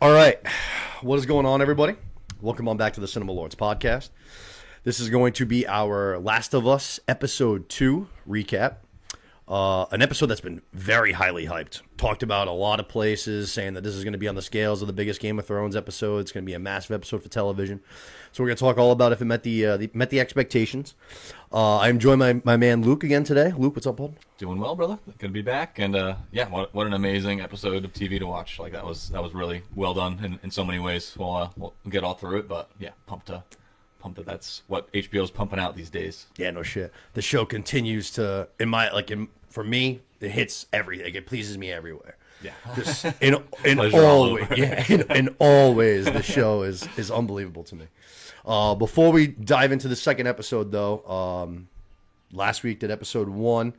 All right. What is going on, everybody? Welcome on back to the Cinema Lords podcast. This is going to be our Last of Us Episode 2 recap. An episode that's been very highly hyped. Talked about a lot of places, saying that this is going to be on the scales of the biggest Game of Thrones episode. It's going to be a massive episode for television. So we're going to talk all about if it met the expectations. I'm joined by my man Luke again today. Luke, what's up, bud? Doing well, brother. Good to be back, and what an amazing episode of TV to watch. Like that was really well done in so many ways. We'll get all through it, but yeah, pumped that that's what HBO's pumping out these days. Yeah, no shit. The show continues to, for me, it hits everything. It pleases me everywhere. Yeah, just in all ways. Yeah, in all ways, the show is unbelievable to me. Before we dive into the second episode, though, last week did episode 1.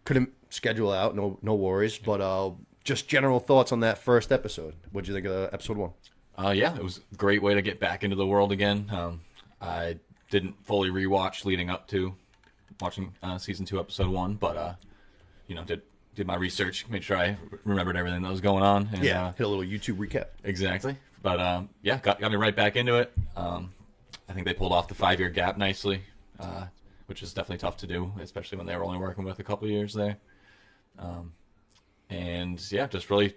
Couldn't schedule out, no worries. But just general thoughts on that first episode. What'd you think of episode 1? Yeah, it was a great way to get back into the world again. I didn't fully rewatch leading up to watching season 2, episode 1, but did my research, made sure I remembered everything that was going on. And, hit a little YouTube recap. Exactly. But got me right back into it. I think they pulled off the 5-year gap nicely, which is definitely tough to do, especially when they were only working with a couple of years there. Just really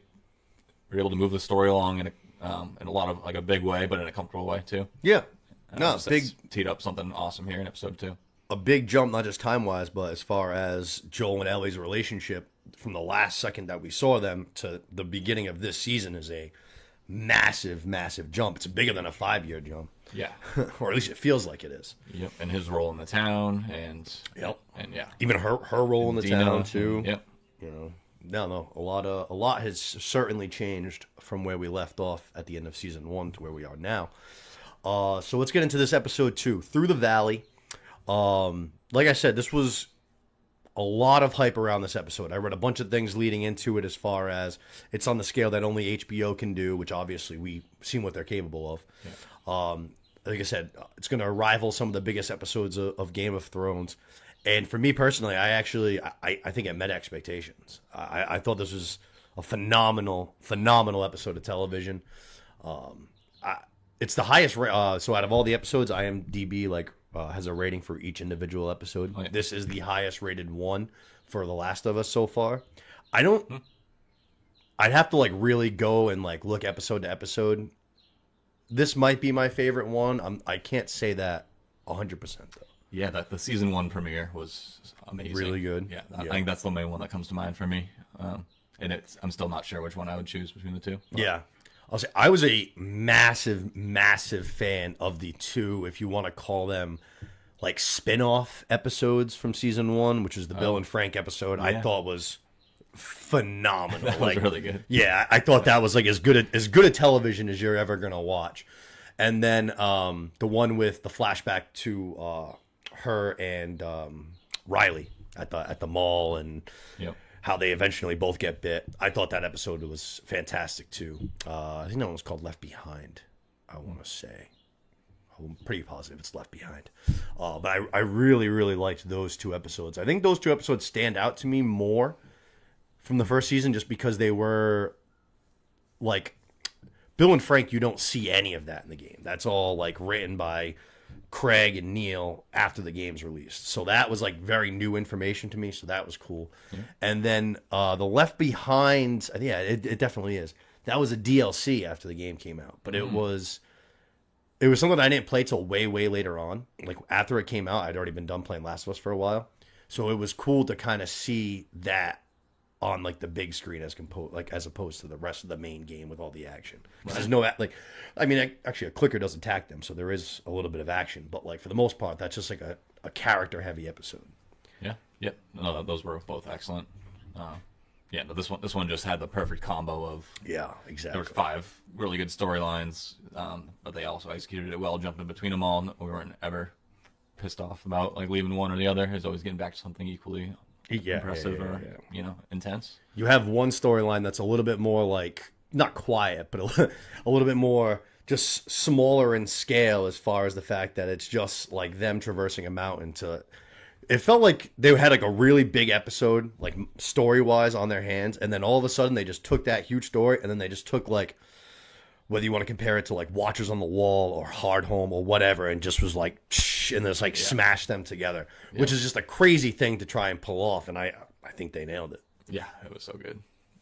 were able to move the story along in a lot of like a big way, but in a comfortable way too. Yeah, big teed up something awesome here in episode 2. A big jump, not just time-wise, but as far as Joel and Ellie's relationship from the last second that we saw them to the beginning of this season is a massive, massive jump. It's bigger than a 5-year jump. Yeah. Or at least it feels like it is. Yep. And his role in the town and even her role in the Dina, town too. Yep. A lot has certainly changed from where we left off at the end of season 1 to where we are now. So let's get into this episode 2, Through the Valley. Like I said, this was a lot of hype around this episode. I read a bunch of things leading into it as far as it's on the scale that only HBO can do, which obviously we've seen what they're capable of. Yeah. Like I said, it's going to rival some of the biggest episodes of Game of Thrones. And for me personally, I think it met expectations. I thought this was a phenomenal episode of television. It's the highest. So out of all the episodes, IMDb has a rating for each individual episode. Oh, yeah. This is the highest rated one for The Last of Us so far. I'd have to really go and look episode to episode. This might be my favorite one. I can't say that 100% though. Yeah, the season 1 premiere was amazing. Really good. Yeah, I think that's the main one that comes to mind for me. And I'm still not sure which one I would choose between the two. But. Yeah. I'll say I was a massive, massive fan of the 2, if you want to call them spin-off episodes from season 1, which is the Bill and Frank episode. Yeah. I thought was phenomenal. That was really good. Yeah, I thought that was as good a television as you're ever gonna watch. And then the one with the flashback to her and Riley at the mall and. Yep. How they eventually both get bit. I thought that episode was fantastic too. I think that one was called Left Behind, I want to say. I'm pretty positive it's Left Behind. But I really, really liked those 2 episodes. I think those 2 episodes stand out to me more from the first season just because they were Bill and Frank, you don't see any of that in the game. That's all written by Craig and Neil after the game's released. So that was very new information to me, so that was cool. Yeah. And then the Left Behind, yeah, it definitely is. That was a DLC after the game came out, but it was something I didn't play till way, way later on. After it came out, I'd already been done playing Last of Us for a while. So it was cool to kind of see that on the big screen as opposed to the rest of the main game with all the action. Right. There's no actually a clicker doesn't attack them, so there is a little bit of action, but for the most part that's just a character heavy episode. Yeah. Yep. No, those were both excellent. But this one just had the perfect combo of exactly. There were 5 really good storylines, but they also executed it well, jumping between them all. We weren't ever pissed off about leaving one or the other. It was always getting back to something equally impressive or intense. You have one storyline that's a little bit more not quiet, but a little bit more just smaller in scale as far as the fact that it's just them traversing a mountain to it felt like they had like a really big episode, like story wise, on their hands, and then all of a sudden they just took that huge story, and then they just took like, whether you want to compare it to like Watchers on the Wall or Hard Home or whatever, and just was like, and just like smashed them together, which is just a crazy thing to try and pull off, and I think they nailed it. Yeah, it was so good.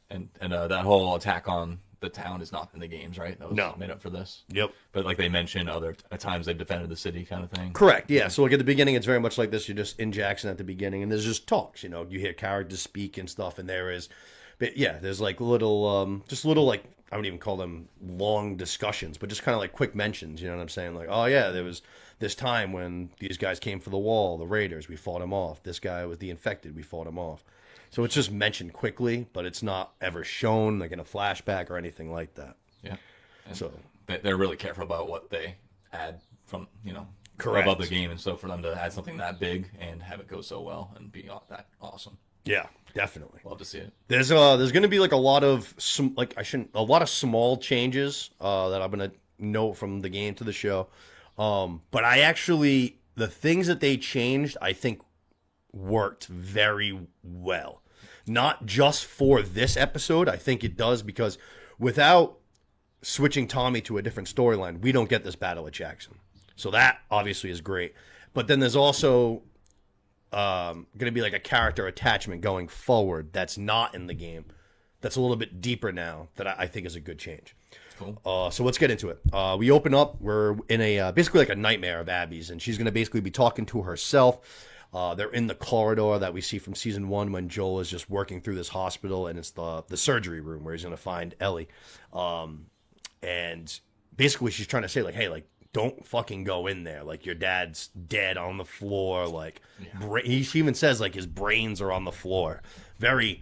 And that whole attack on the town is not in the games, right? That was made up for this. Yep. But like they mentioned, other times they defended the city, kind of thing. Correct. Yeah. So like at the beginning, it's very much like this. You're just in Jackson at the beginning, and there's just talks. You know, you hear characters speak and stuff, and but yeah, there's like little, just little like, I wouldn't even call them long discussions, but just kind of like quick mentions. You know what I'm saying? Like, oh yeah, there was this time when these guys came for the wall, the Raiders, we fought him off. This guy was the infected, we fought him off. So it's just mentioned quickly, but it's not ever shown like in a flashback or anything like that. Yeah. And so they're really careful about what they add from, Correct. about the game, and so for them to add something that big and have it go so well and be that awesome. Yeah, definitely. Love to see it. There's going to be like a lot of small changes that I'm going to note from the game to the show. But the things that they changed, I think worked very well. Not just for this episode, I think it does, because without switching Tommy to a different storyline, we don't get this battle at Jackson. So that obviously is great. But then there's also going to be like a character attachment going forward that's not in the game, that's a little bit deeper now, that I think is a good change. Cool. So let's get into it. We open up, we're in a basically like a nightmare of Abby's, and she's going to basically be talking to herself. They're in the corridor that we see from season 1 when Joel is just working through this hospital, and it's the surgery room where he's going to find Ellie. And basically she's trying to say like, hey, like, don't fucking go in there. Like, your dad's dead on the floor. Like, she even says like his brains are on the floor. Very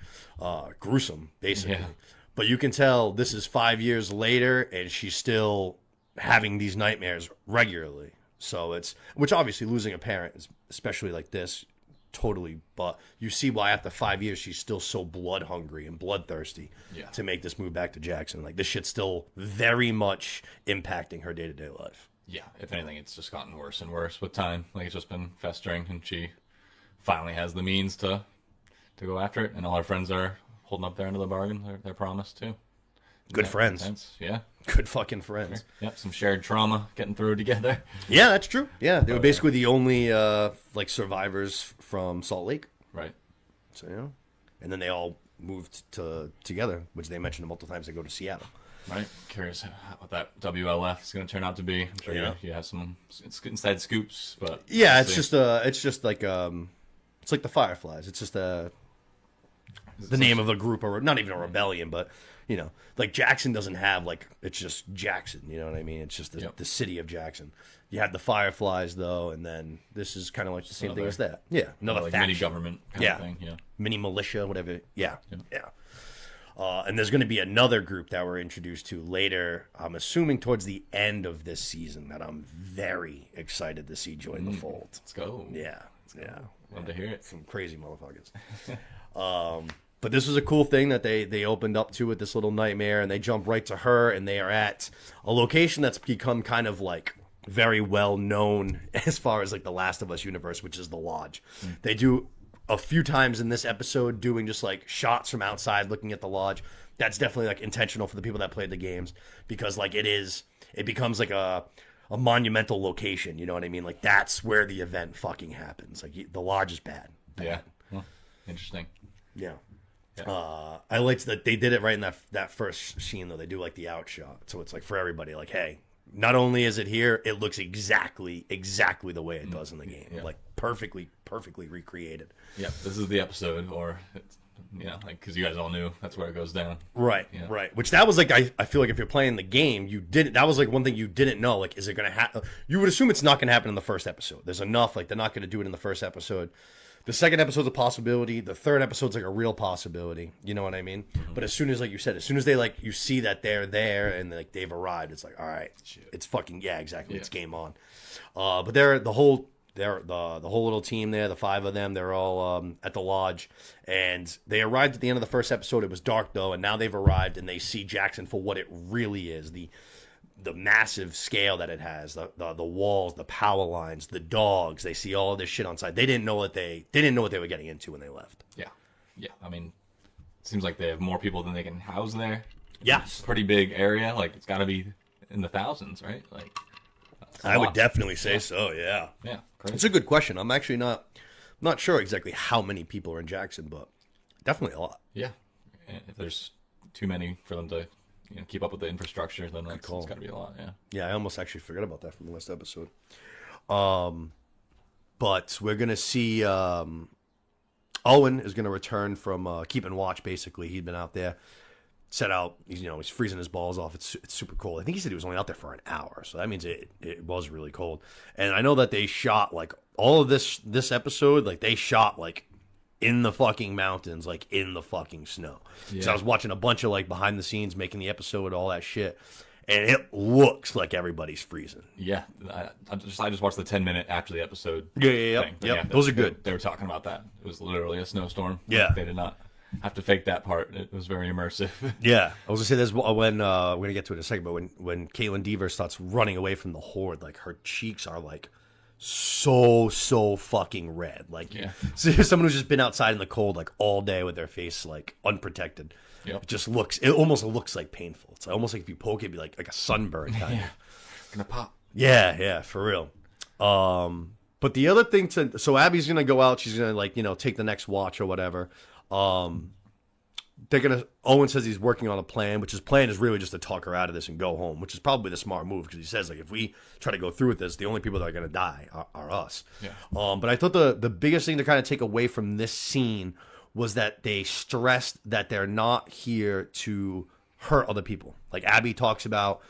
gruesome, basically. Yeah. But you can tell this is 5 years later, and she's still having these nightmares regularly. So which obviously losing a parent, especially like this, totally. But you see why after 5 years she's still so blood hungry and bloodthirsty to make this move back to Jackson. Like, this shit's still very much impacting her day-to-day life. Yeah, if anything, it's just gotten worse and worse with time. Like, it's just been festering, and she finally has the means to go after it, and all her friends are holding up their end of the bargain, their promise too. Good friends. Yeah. Good fucking friends. Sure. Yep, some shared trauma getting through together. Yeah, that's true. Yeah, they were basically the only like survivors from Salt Lake. Right. So, and then they all moved together, which they mentioned multiple times. They go to Seattle. Right. Curious what that WLF is going to turn out to be. I'm sure you have some inside scoops, but yeah, it's just like it's like the Fireflies. It's just the name of a group, or not even a rebellion, but like Jackson doesn't have like, it's just Jackson. You know what I mean? It's just the city of Jackson. You have the Fireflies though, and then this is kind of like the same thing as that. Yeah, another like faction. Mini government kind of thing. Yeah, mini militia, whatever. Yeah. And there's going to be another group that we're introduced to later, I'm assuming towards the end of this season, that I'm very excited to see join the fold. Let's go. Yeah. Love to hear it. Some crazy motherfuckers. But this was a cool thing that they opened up to with this little nightmare, and they jump right to her, and they are at a location that's become kind of like very well known as far as like the Last of Us universe, which is the Lodge. They do a few times in this episode doing just like shots from outside looking at the Lodge. That's definitely like intentional for the people that played the games, because like it becomes like a monumental location, you know what I mean? Like, that's where the event fucking happens. Like, the Lodge is bad. Yeah. Well, interesting. Yeah. I liked that they did it right in that first scene though. They do like the outshot, so it's like for everybody, like, hey, not only is it here, it looks exactly the way it does in the game. Like perfectly recreated. Yeah, this is the episode, or like, because you guys all knew that's where it goes down. Right. Which that was like, I feel like if you're playing the game, that was like one thing you didn't know. Like, is it going to happen? You would assume it's not going to happen in the first episode. There's enough, like, they're not going to do it in the first episode. The second episode's a possibility. The third episode's like a real possibility. You know what I mean? Mm-hmm. But as soon as, like you said, as soon as they like, you see that they're there and like they've arrived, it's like, all right, it's fucking, exactly. It's game on. But the whole little team there, the 5 of them, they're all at the Lodge, and they arrived at the end of the first episode. It was dark though, and now they've arrived and they see Jackson for what it really is. the massive scale that it has, the walls, the power lines, the dogs. They see all this shit on site. They didn't know what they were getting into when they left. Yeah. Yeah. I mean, it seems like they have more people than they can house there. Yes. Pretty big area. Like, it's got to be in the thousands, right? Like, I would definitely say so. Yeah. Yeah. Crazy. It's a good question. I'm actually not sure exactly how many people are in Jackson, but definitely a lot. Yeah. And if there's too many for them to keep up with the infrastructure, then it's got to be a lot. Yeah. Yeah, I almost actually forgot about that from the last episode. But we're gonna see Owen is gonna return from keeping watch. Basically, he'd been out there, set out. He's freezing his balls off. It's super cold. I think he said he was only out there for an hour, so that means it was really cold. And I know that they shot like all of this episode. Like they shot like in the fucking mountains, like in the fucking snow. Yeah. So I was watching a bunch of like behind the scenes making the episode, all that shit, and it looks like everybody's freezing. Yeah, I just watched the 10-minute after the episode. Yeah. Those are good. They were talking about that. It was literally a snowstorm. Yeah, they did not have to fake that part. It was very immersive. Yeah, I was gonna say there's when we're gonna get to it in a second, but when Caitlin Deaver starts running away from the horde, like her cheeks are like so fucking red. Like someone who's just been outside in the cold like all day with their face like unprotected. Yep. It almost looks like painful. It's almost like if you poke it, it'd be like a sunburn kind of. Gonna pop. Yeah, for real. But the other thing so Abby's gonna go out, she's gonna like, take the next watch or whatever. Owen says he's working on a plan, which his plan is really just to talk her out of this and go home, which is probably the smart move because he says like if we try to go through with this, the only people that are going to die are us. Yeah. But I thought the biggest thing to kind of take away from this scene was that they stressed that they're not here to hurt other people. Like Abby talks about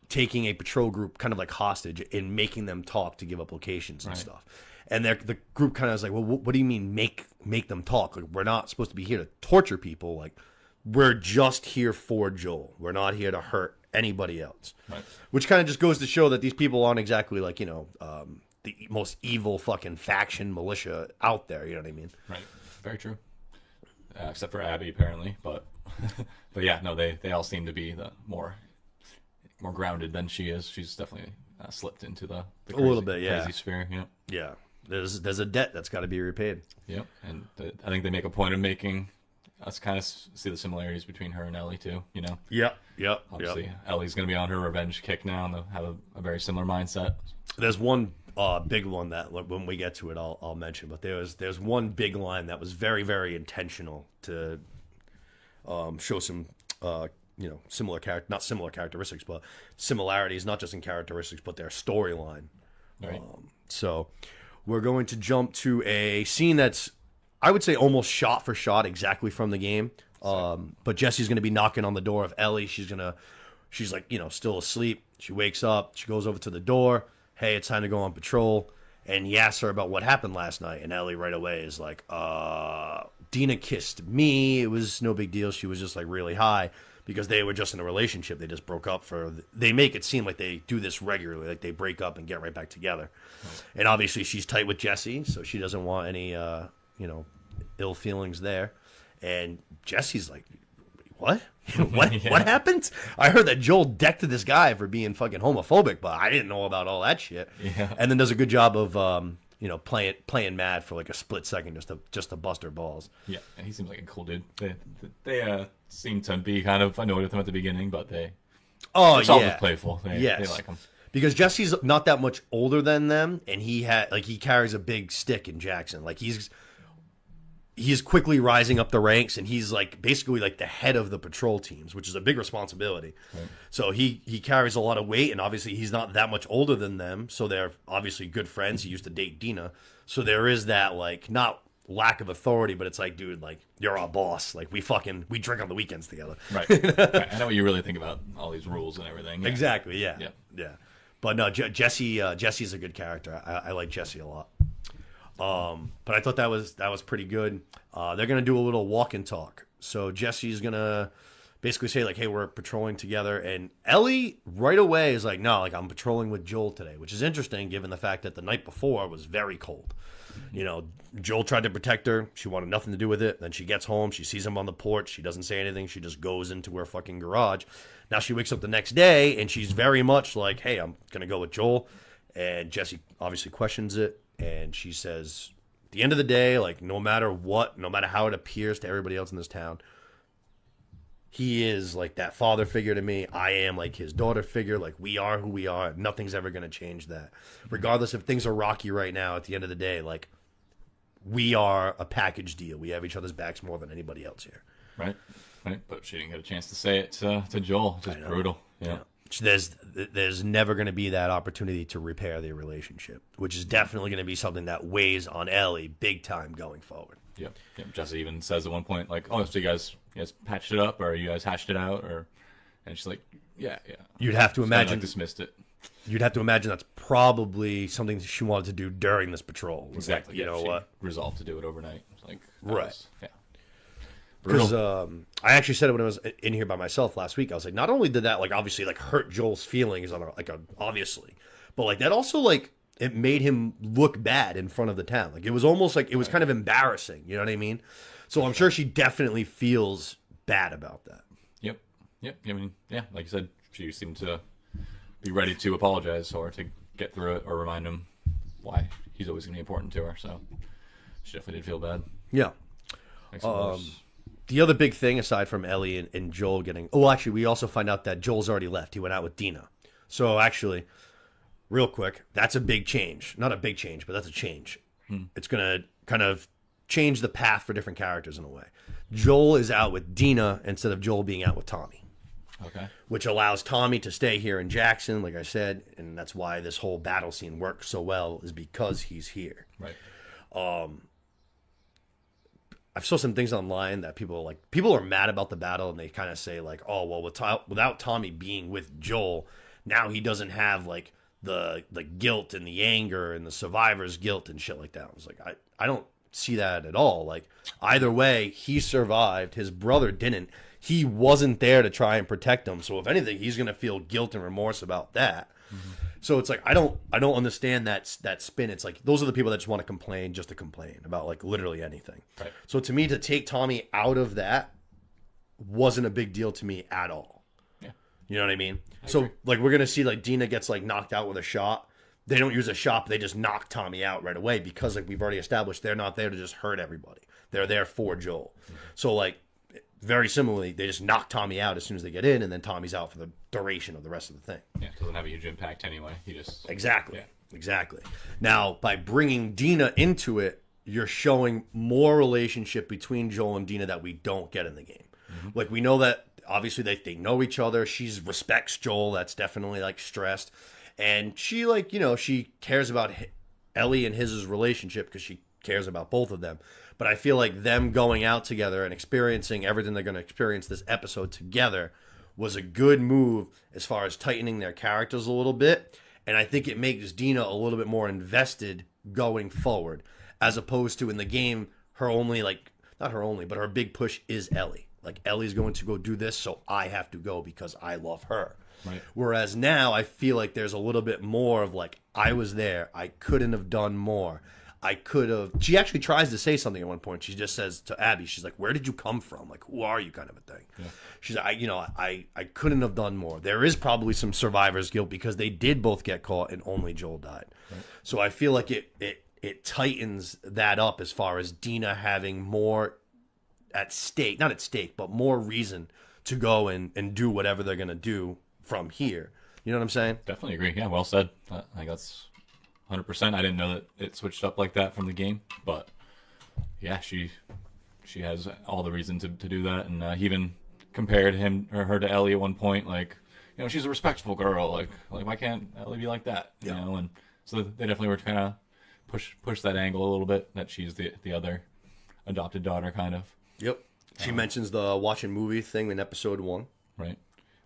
taking a patrol group kind of like hostage and making them talk to give up locations and stuff. And the group kind of is like, well, what do you mean make them talk? Like, we're not supposed to be here to torture people. Like, we're just here for Joel. We're not here to hurt anybody else. Right. Which kind of just goes to show that these people aren't exactly like, the most evil fucking faction militia out there. You know what I mean? Right. Very true. Except for Abby, apparently. But yeah, no, they all seem to be the more grounded than she is. She's definitely slipped into the crazy, a little bit, crazy sphere. Yeah. Yeah. There's a debt that's got to be repaid. Yep, and I think they make a point of making us kind of see the similarities between her and Ellie too. Yep. Obviously, Ellie's going to be on her revenge kick now, and they'll have a very similar mindset. There's one big one that when we get to it, I'll mention. But there's one big line that was very, very intentional to show some not similar characteristics, but similarities, not just in characteristics, but their storyline. Right. So we're going to jump to a scene that's, I would say, almost shot for shot exactly from the game. But Jesse's going to be knocking on the door of Ellie. She's like, still asleep. She wakes up. She goes over to the door. Hey, it's time to go on patrol. And he asks her about what happened last night. And Ellie right away is like, Dina kissed me. It was no big deal. She was just like really high. Because they were just in a relationship. They just broke up they make it seem like they do this regularly. Like they break up and get right back together. Right. And obviously she's tight with Jesse. So she doesn't want any, ill feelings there. And Jesse's like, what? What? Yeah. What happened? I heard that Joel decked this guy for being fucking homophobic, but I didn't know about all that shit. Yeah. And then does a good job of, playing mad for like a split second just to bust her balls. Yeah, and he seems like a cool dude. They seem to be kind of annoyed with him at the beginning, but they're always playful. They like him. Because Jesse's not that much older than them, and he carries a big stick in Jackson. Like he's quickly rising up the ranks, and he's like basically like the head of the patrol teams, which is a big responsibility. Right. So he carries a lot of weight, and obviously he's not that much older than them, so they're obviously good friends. He used to date Dina, so there is that like not lack of authority, but it's like, dude, like you're our boss. Like we drink on the weekends together. Right. Right. I know what you really think about all these rules and everything. Yeah. Exactly. Yeah. But no, Jesse's a good character. I like Jesse a lot. But I thought that was pretty good. They're gonna do a little walk and talk. So Jesse's gonna basically say like, hey, we're patrolling together. And Ellie right away is like, no, like I'm patrolling with Joel today, which is interesting given the fact that the night before was very cold. You know, Joel tried to protect her. She wanted nothing to do with it. Then she gets home. She sees him on the porch. She doesn't say anything. She just goes into her fucking garage. Now she wakes up the next day and she's very much like, hey, I'm going to go with Joel. And Jesse obviously questions it. And she says, at the end of the day, like no matter what, no matter how it appears to everybody else in this town, he is like that father figure to me. I am like his daughter figure. Like we are who we are. Nothing's ever going to change that. Regardless if things are rocky right now, at the end of the day, like we are a package deal. We have each other's backs more than anybody else here. Right. But she didn't get a chance to say it to Joel. Just brutal. Yeah. There's never going to be that opportunity to repair their relationship, which is definitely going to be something that weighs on Ellie big time going forward. Yep. Jesse even says at one point, like, "Oh, so you guys patched it up, or you guys hashed it out, or?" And she's like, "Yeah." You'd have to imagine dismissed it. You'd have to imagine that's probably something that she wanted to do during this patrol. Exactly. Like, you know what? Resolved to do it overnight. Like right. Yeah. Because I actually said it when I was in here by myself last week. I was like, not only did that like obviously like hurt Joel's feelings obviously, but like that also like it made him look bad in front of the town. Like it was almost like it was kind of embarrassing. You know what I mean? So I'm sure she definitely feels bad about that. Yep. I mean, yeah, like you said, she seemed to be ready to apologize or to get through it or remind him why he's always going to be important to her. So she definitely did feel bad. Yeah. The other big thing, aside from Ellie and Joel getting... Oh, actually, we also find out that Joel's already left. He went out with Dina. So, actually, real quick, that's a big change. Not a big change, but that's a change. It's going to kind of change the path for different characters in a way. Joel is out with Dina instead of Joel being out with Tommy. Okay. Which allows Tommy to stay here in Jackson, like I said, and that's why this whole battle scene works so well, is because he's here. Right. I saw some things online that people are mad about the battle, and they kind of say like, oh well, without Tommy being with Joel, now he doesn't have like the guilt and the anger and the survivor's guilt and shit like that. I was like, I don't see that at all. Like either way, he survived. His brother didn't. He wasn't there to try and protect him. So if anything, he's gonna feel guilt and remorse about that. Mm-hmm. So it's like I don't understand that spin. It's like those are the people that just want to complain just to complain about like literally anything. Right. So to me, to take Tommy out of that wasn't a big deal to me at all. Yeah. You know what I mean? I so agree. like we're gonna see like Dina gets like knocked out with a shot. They don't use a shot, but they just knock Tommy out right away because like we've already established they're not there to just hurt everybody. They're there for Joel. Mm-hmm. So like very similarly, they just knock Tommy out as soon as they get in, and then Tommy's out for the duration of the rest of the thing. Yeah, it doesn't have a huge impact anyway. He just exactly. Now, by bringing Dina into it, you're showing more relationship between Joel and Dina that we don't get in the game. Mm-hmm. Like we know that obviously they know each other. She respects Joel. That's definitely like stressed, and she like she cares about Ellie and his relationship because she cares about both of them. But I feel like them going out together and experiencing everything they're going to experience this episode together was a good move as far as tightening their characters a little bit. And I think it makes Dina a little bit more invested going forward, as opposed to in the game, not her only, but her big push is Ellie. Like Ellie's going to go do this, so I have to go because I love her. Right. Whereas now I feel like there's a little bit more of like, I was there. I couldn't have done more. I could have. She actually tries to say something at one point. She just says to Abby, she's like, "Where did you come from? Like, who are you?" Kind of a thing. Yeah. She's like, I couldn't have done more. There is probably some survivor's guilt because they did both get caught and only Joel died. Right. So I feel like it tightens that up as far as Dina having more at stake, not at stake, but more reason to go and do whatever they're gonna do from here. You know what I'm saying? Definitely agree. Yeah, well said. I think that's 100%. I didn't know that it switched up like that from the game, but yeah, she has all the reason to do that, and he even compared her to Ellie at one point, like she's a respectful girl, like why can't Ellie be like that, you know? And so they definitely were trying to push that angle a little bit, that she's the other adopted daughter, kind of. Yep. She mentions the watching movie thing in episode 1. Right.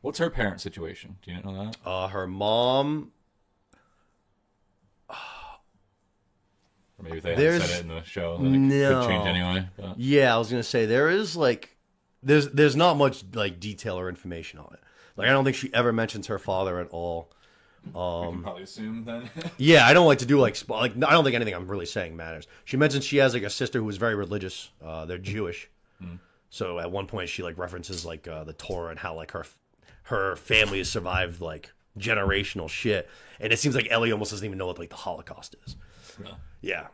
What's her parent situation? Do you know that? Her mom. Or maybe they haven't said it in the show. That it could change anyway. But. Yeah, I was gonna say there there's not much like detail or information on it. Like I don't think she ever mentions her father at all. We can probably assume then. Yeah, I don't like to do like I don't think anything I'm really saying matters. She mentions she has like a sister who is very religious. They're Jewish. So at one point she like references like the Torah and how like her family has survived like generational shit, and it seems like Ellie almost doesn't even know what like the Holocaust is. Really? Yeah.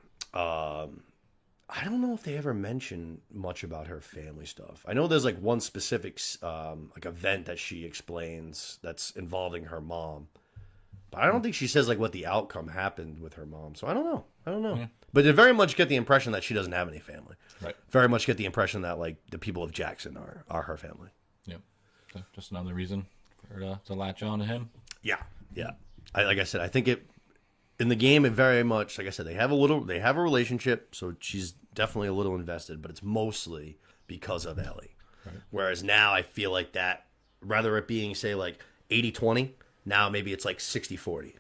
I don't know if they ever mention much about her family stuff. I know there's like one specific like event that she explains that's involving her mom, but I don't think she says like what the outcome happened with her mom. So I don't know. Yeah. But I very much get the impression that she doesn't have any family. Right. Very much get the impression that like the people of Jackson are her family. Yep. So just another reason for her to latch on to him. Yeah. Like I said, I think in the game it very much, like I said, they have a relationship, so she's definitely a little invested, but it's mostly because of Ellie. Right. Whereas now I feel like that, rather it being say like 80-20, now maybe it's like 60-40.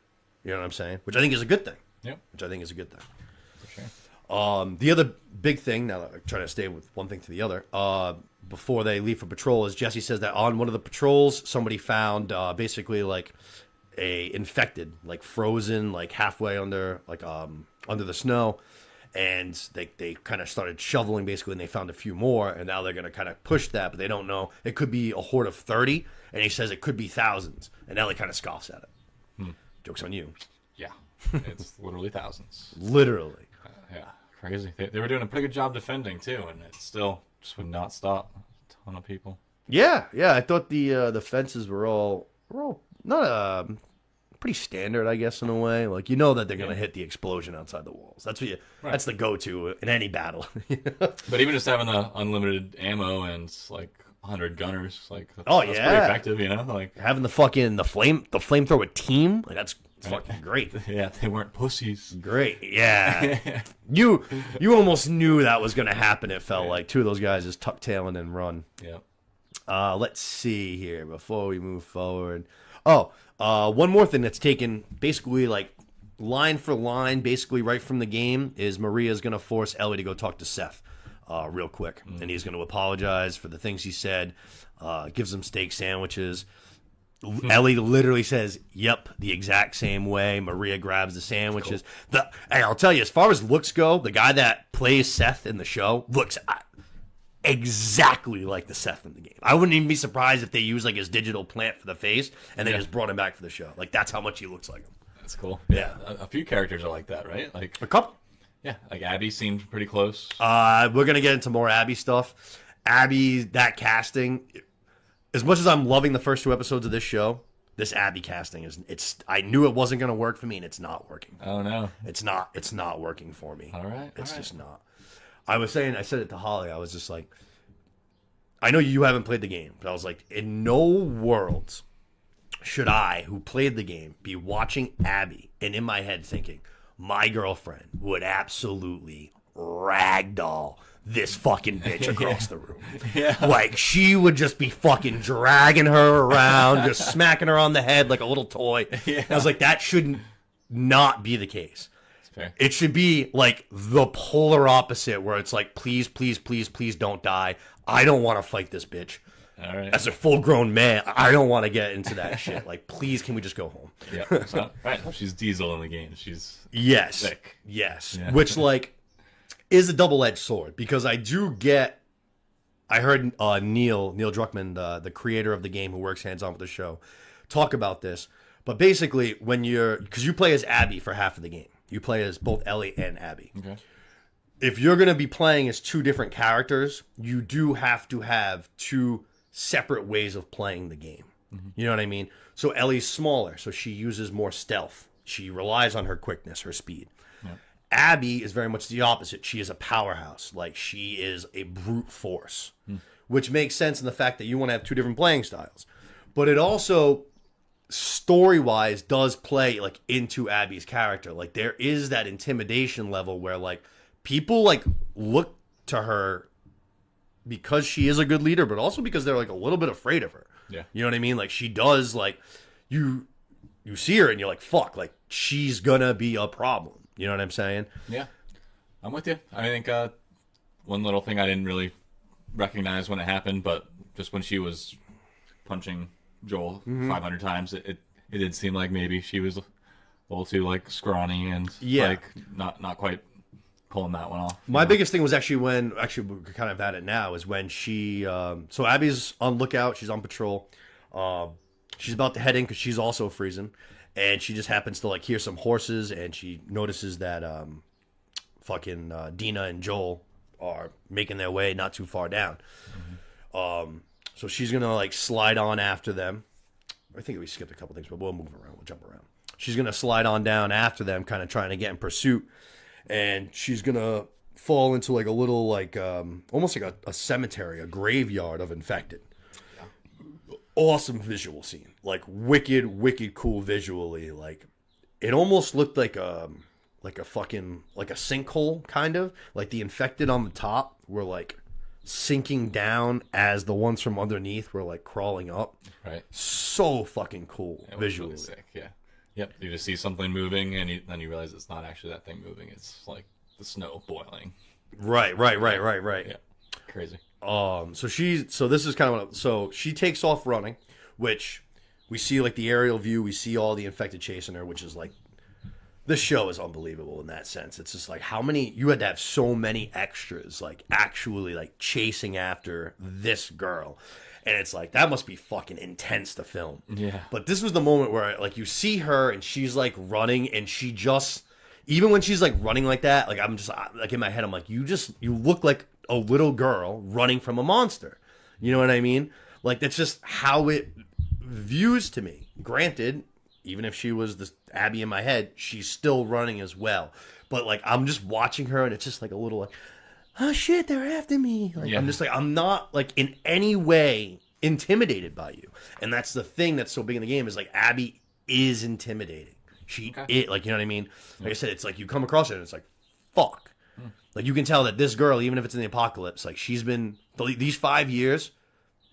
You know what I'm saying? Which I think is a good thing. Yep. Which I think is a good thing. For sure. The other big thing, now I'm trying to stay with one thing to the other, before they leave for patrol, is Jesse says that on one of the patrols, somebody found basically like a infected, like frozen, like halfway under the snow, and they kind of started shoveling basically, and they found a few more, and now they're going to kind of push that, but they don't know. It could be a horde of 30, and he says it could be thousands, and Ellie kind of scoffs at it. Joke's on you. Yeah, it's literally thousands. Literally. Yeah, crazy. They were doing a pretty good job defending too, and it still just would not stop a ton of people. Yeah. I thought the fences were all not pretty standard, I guess, in a way. Like you know that they're gonna hit the explosion outside the walls. That's that's the go-to in any battle. But even just having the unlimited ammo and like 100 gunners, like that's pretty effective, you know. Like having the flamethrower team, like that's fucking great. Yeah, they weren't pussies. Great, yeah. you almost knew that was gonna happen. It felt like two of those guys just tuck tail and then run. Yeah. Let's see here before we move forward. One more thing that's taken basically like line for line, basically right from the game, is Maria's going to force Ellie to go talk to Seth real quick. And he's going to apologize for the things he said, gives him steak sandwiches. Ellie literally says, yep, the exact same way. Maria grabs the sandwiches. Cool. And I'll tell you, as far as looks go, the guy that plays Seth in the show looks exactly like the Seth in the game. I wouldn't even be surprised if they use like his digital plant for the face and they just brought him back for the show. Like that's how much he looks like him. That's cool. Yeah, a few characters are like that, right? Like a couple. Yeah, like Abby seemed pretty close. We're gonna get into more Abby stuff. Abby, that casting. As much as I'm loving the first 2 episodes of this show, this Abby casting I knew it wasn't gonna work for me, and it's not working. Oh no, it's not working for me. All right, it's just not. I said it to Holly. I was just like, I know you haven't played the game, but I was like, in no world should I, who played the game, be watching Abby and in my head thinking, my girlfriend would absolutely ragdoll this fucking bitch across the room. Yeah. Like, she would just be fucking dragging her around, just smacking her on the head like a little toy. Yeah. I was like, that shouldn't not be the case. Fair. It should be like the polar opposite, where it's like, please, please, please, please don't die. I don't want to fight this bitch. All right. As a full-grown man, I don't want to get into that shit. Like, please, can we just go home? Yeah. So, right. She's Diesel in the game. She's sick. Yes. Yeah. Which, like, is a double-edged sword, because I heard Neil Druckmann, the creator of the game who works hands-on with the show, talk about this. But basically, because you play as Abby for half of the game. You play as both Ellie and Abby. Okay. If you're going to be playing as 2 different characters, you do have to have 2 separate ways of playing the game. Mm-hmm. You know what I mean? So Ellie's smaller, so she uses more stealth. She relies on her quickness, her speed. Yep. Abby is very much the opposite. She is a powerhouse. Like, she is a brute force, which makes sense in the fact that you want to have 2 different playing styles. But it also, story-wise, does play like into Abby's character. Like, there is that intimidation level where like people like look to her because she is a good leader, but also because they're like a little bit afraid of her. Yeah. You know what I mean? Like, she does, like, you see her and you're like, fuck, like, she's gonna be a problem. You know what I'm saying? Yeah. I'm with you. I think one little thing I didn't really recognize when it happened, but just when she was punching Joel 500 times, it did seem like maybe she was a little too like scrawny and like not quite pulling that one off. My biggest thing was actually we're kind of at it now, is when she so Abby's on lookout, she's on patrol, she's about to head in because she's also freezing, and she just happens to like hear some horses, and she notices that fucking Dina and Joel are making their way not too far down. So she's gonna like slide on after them. I think we skipped a couple things, but we'll move around, we'll jump around. She's gonna slide on down after them, kind of trying to get in pursuit, and she's gonna fall into like a little like almost like a cemetery, a graveyard of infected. Awesome visual scene, like wicked cool visually. Like it almost looked like a fucking like a sinkhole, kind of like the infected on the top were like sinking down as the ones from underneath were like crawling up. Right. So fucking cool visually. Really sick. Yeah. Yep. You just see something moving, and then you realize it's not actually that thing moving. It's like the snow boiling. Right. Yeah. Crazy. So this is kind of so she takes off running, which we see like the aerial view. We see all the infected chasing her, which is like, this show is unbelievable in that sense. It's just like how many you had to have so many extras like actually like chasing after this girl, and it's like that must be fucking intense to film. Yeah. But this was the moment where like you see her and she's like running, and she just, even when she's like running like that, like I'm just like in my head I'm like, you look like a little girl running from a monster. You know what I mean? Like that's just how it views to me. Granted, even if she was the Abby in my head, she's still running as well. But like I'm just watching her, and it's just like a little like, oh shit, they're after me. Like I'm just like, I'm not like in any way intimidated by you. And that's the thing that's so big in the game, is like Abby is intimidating. She is, like, you know what I mean? Like I said, it's like you come across it and it's like, fuck. Like you can tell that this girl, even if it's in the apocalypse, like she's been these 5 years,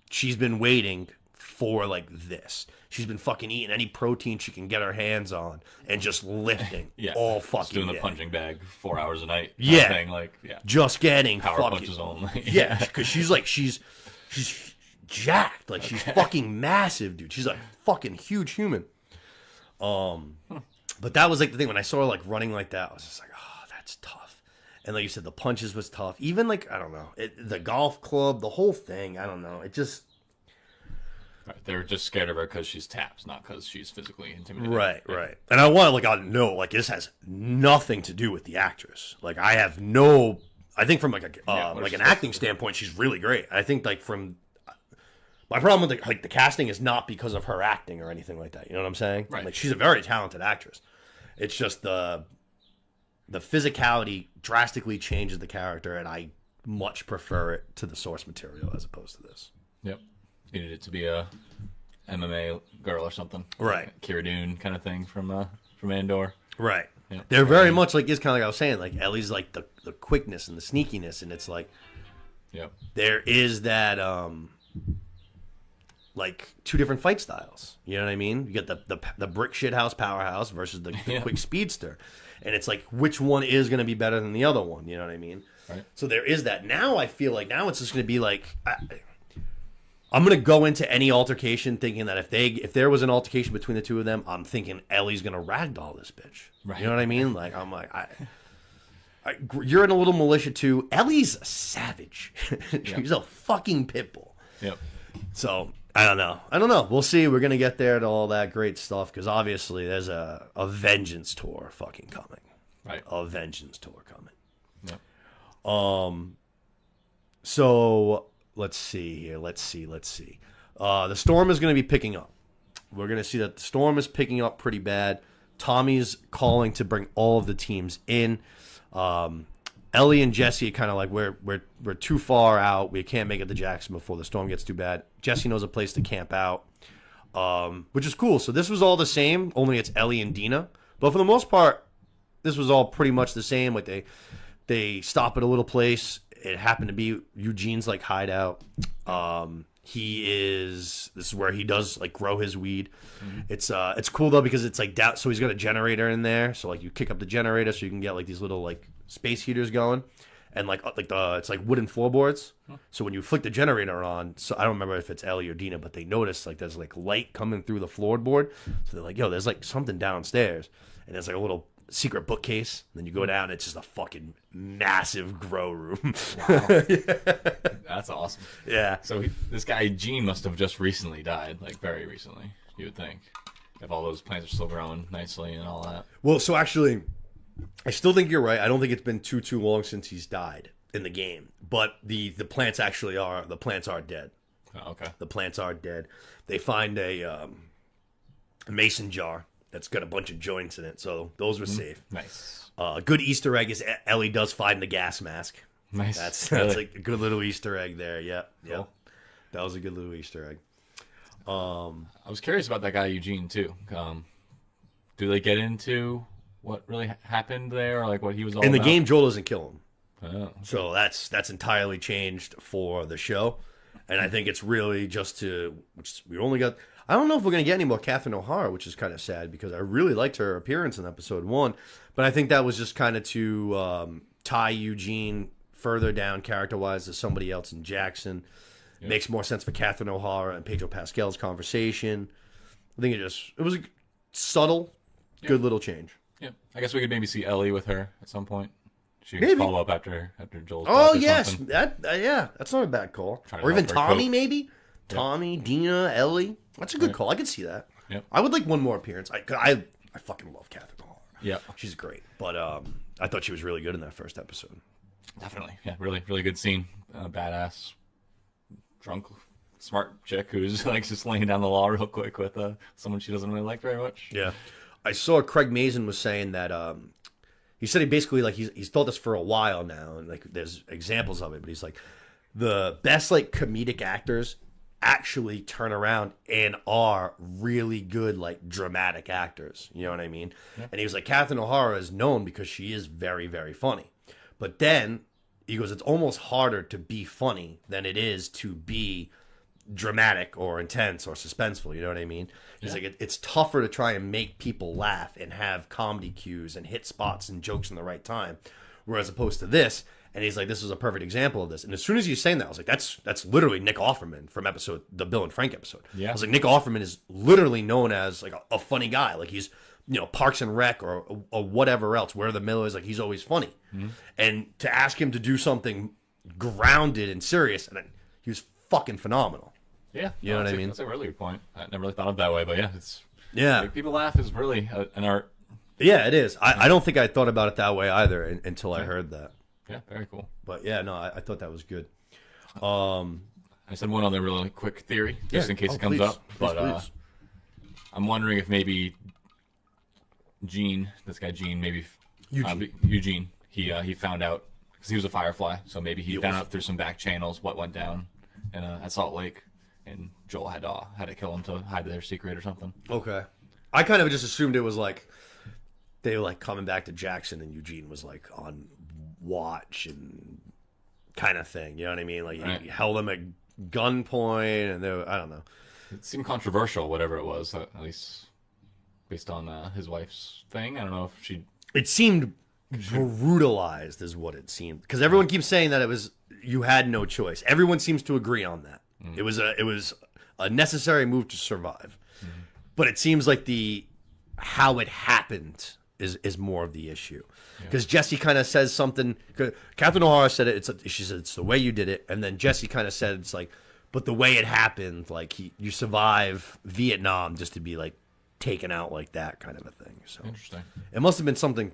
she's been waiting for like this. She's been fucking eating any protein she can get her hands on and just lifting all fucking just doing day. The punching bag 4 hours a night. Yeah. Like just getting power fucking punches only. yeah, because she's jacked. Like she's fucking massive, dude. She's like fucking huge human. But that was like the thing when I saw her like running like that, I was just like, oh, that's tough. And like you said, the punches was tough. Even like, I don't know, the golf club, the whole thing, I don't know. It just... Right. They're just scared of her because she's tapped, not because she's physically intimidated. Right. And I want to, like, I know, like, this has nothing to do with the actress. Like, I have no... I think from, like, like an acting standpoint, she's really great. I think, like, from... My problem with, the casting is not because of her acting or anything like that. You know what I'm saying? Right. Like, she's a very talented actress. It's just the physicality drastically changes the character, and I much prefer it to the source material as opposed to this. Yep. Needed it to be a MMA girl or something. Right. Like Kira Dune kind of thing from Andor. Right. Yep. They're very much like, it's kind of like I was saying, like Ellie's like the quickness and the sneakiness, and it's like, yep, there is that like two different fight styles. You know what I mean? You get the brick shithouse powerhouse versus the quick speedster, and it's like which one is going to be better than the other one? You know what I mean? Right. So there is that. Now I feel like now it's just going to be like. I'm gonna go into any altercation thinking that if there was an altercation between the two of them, I'm thinking Ellie's gonna ragdoll this bitch. Right. You know what I mean? Like I'm like, you're in a little militia too. Ellie's a savage. She's a fucking pit bull. Yep. So I don't know. We'll see. We're gonna get there to all that great stuff because obviously there's a vengeance tour fucking coming. Right. A vengeance tour coming. Yep. So. Let's see here. Let's see. The storm is going to be picking up. We're going to see that the storm is picking up pretty bad. Tommy's calling to bring all of the teams in. Ellie and Jesse are kind of like, we're too far out. We can't make it to Jackson before the storm gets too bad. Jesse knows a place to camp out, which is cool. So this was all the same, only it's Ellie and Dina. But for the most part, this was all pretty much the same. Like they stop at a little place. It happened to be Eugene's like hideout. This is where he does like grow his weed. Mm-hmm. It's cool though because it's like down. So he's got a generator in there. So like you kick up the generator so you can get like these little like space heaters going, and like it's like wooden floorboards. So when you flick the generator on, so I don't remember if it's Ellie or Dina, but they notice like there's like light coming through the floorboard. So they're like, yo, there's like something downstairs, and there's like a little secret bookcase. And then you go down, and it's just a fucking massive grow room. Wow. That's awesome. Yeah. So this guy Gene must have just recently died, like very recently, you would think, if all those plants are still growing nicely and all that. Well, so actually, I still think you're right. I don't think it's been too long since he's died in the game, but the plants actually are dead. Oh, okay. The plants are dead. They find a mason jar that's got a bunch of joints in it, so those were safe. Nice. Good Easter egg is Ellie does find the gas mask. Nice. That's Really? like a good little Easter egg there. Yeah, Cool. yeah. That was a good little Easter egg. I was curious about that guy Eugene too. Do they get into what really happened there, or like what he was all In the about? game, Joel doesn't kill him. Oh. So that's entirely changed for the show, and I think it's really just we only got. I don't know if we're gonna get any more Catherine O'Hara, which is kind of sad because I really liked her appearance in episode 1, but I think that was just kind of to tie Eugene further down character wise to somebody else in Jackson. Yep. Makes more sense for Catherine O'Hara and Pedro Pascal's conversation. I think it was a subtle, good little change. Yeah, I guess we could maybe see Ellie with her at some point. She could Maybe. follow up after Joel's Oh death or yes, something. that's not a bad call. Try to Or even help her Tommy, cope. maybe Tommy, Dina, Ellie. That's a good Right. call. I could see that. Yep. I would like one more appearance. I fucking love Catherine O'Hara. Yeah, She's great, but I thought she was really good in that first episode. definitely. Yeah, really, really good scene. Badass, drunk, smart chick who's like just laying down the law real quick with someone she doesn't really like very much. Yeah, I saw Craig Mazin was saying that he said he basically like he's thought this for a while now, and like there's examples of it, but he's like the best like comedic actors actually turn around and are really good like dramatic actors. You know what I mean? Yeah. And he was like, Catherine O'Hara is known because she is very, very funny, but then he goes, it's almost harder to be funny than it is to be dramatic or intense or suspenseful. You know what I mean? He's like, it's tougher to try and make people laugh and have comedy cues and hit spots and jokes in the right time, whereas opposed to this. And he's like, this is a perfect example of this. And as soon as he's saying that, I was like, that's literally Nick Offerman from the Bill and Frank episode. Yeah. I was like, Nick Offerman is literally known as like a funny guy. Like he's, Parks and Rec or whatever else, where the middle is, like he's always funny. Mm-hmm. And to ask him to do something grounded and serious, and he was fucking phenomenal. Yeah, you know what I mean? That's a really good point. I never really thought of it that way, but yeah, make people laugh is really an art. Yeah, it is. I don't think I thought about it that way either until I heard that. Yeah, very cool. But yeah, no, I thought that was good. I said one other really quick theory, just in case it comes please. up. But I'm wondering if maybe this guy Gene, maybe Eugene, he found out because he was a Firefly, so maybe he found out through some back channels what went down at Salt Lake, and Joel had to kill him to hide their secret or something. Okay, I kind of just assumed it was like they were like coming back to Jackson, and Eugene was like on watch and kind of thing. You know what I mean? Like he held them at gunpoint, and I don't know. It seemed controversial, whatever it was, at least based on his wife's thing. I don't know if she. It seemed brutalized, is what it seemed, because everyone keeps saying that you had no choice. Everyone seems to agree on that. Mm-hmm. It was a necessary move to survive, but it seems like how it happened is more of the issue, because Jesse kind of says something. Catherine O'Hara said it. She said it's the way you did it, and then Jesse kind of said it's like, but the way it happened, like you survive Vietnam just to be like taken out like that kind of a thing. So interesting. It must have been something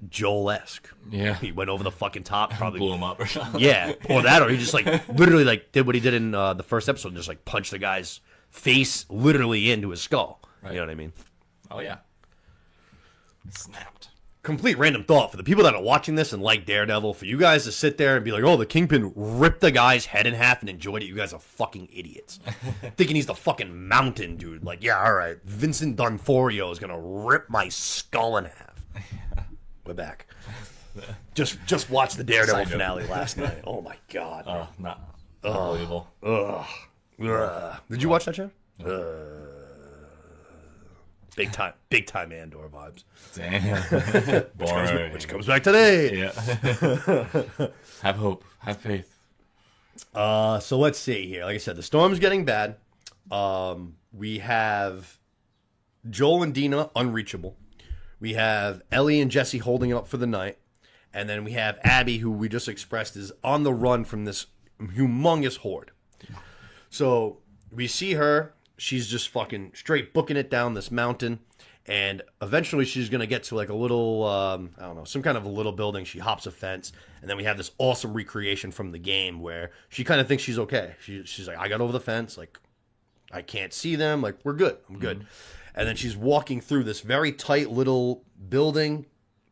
Joel-esque. Yeah, he went over the fucking top, probably blew him up or something. Yeah, or that, or he just like literally like did what he did in the first episode, and just like punched the guy's face literally into his skull. Right. You know what I mean? Oh yeah. Snapped. Complete random thought for the people that are watching this and like Daredevil, for you guys to sit there and be like, oh, the Kingpin ripped the guy's head in half and enjoyed it. You guys are fucking idiots. Thinking he's the fucking Mountain dude. Like, yeah, all right, Vincent D'Onofrio is gonna rip my skull in half. We're back. Just watched the Daredevil finale last night. Oh my god. Oh, not unbelievable. Did you watch that show? big time Andor vibes. Damn. Boring. Which comes back today. Yeah. Have hope. Have faith. So let's see here. Like I said, the storm's getting bad. We have Joel and Dina unreachable. We have Ellie and Jesse holding up for the night. And then we have Abby, who we just expressed is on the run from this humongous horde. So we see her. She's just fucking straight booking it down this mountain. And eventually she's going to get to like a little, I don't know, some kind of a little building. She hops a fence. And then we have this awesome recreation from the game where she kind of thinks she's okay. She's like, I got over the fence. Like, I can't see them. Like, we're good. I'm good. And then she's walking through this very tight little building,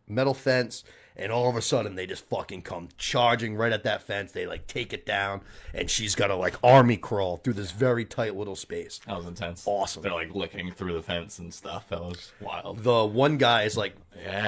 metal fence. And all of a sudden, they just fucking come charging right at that fence. They, like, take it down. And she's got to, like, army crawl through this very tight little space. That was intense. Awesome. They're, like, licking through the fence and stuff. That was wild. The one guy is, like,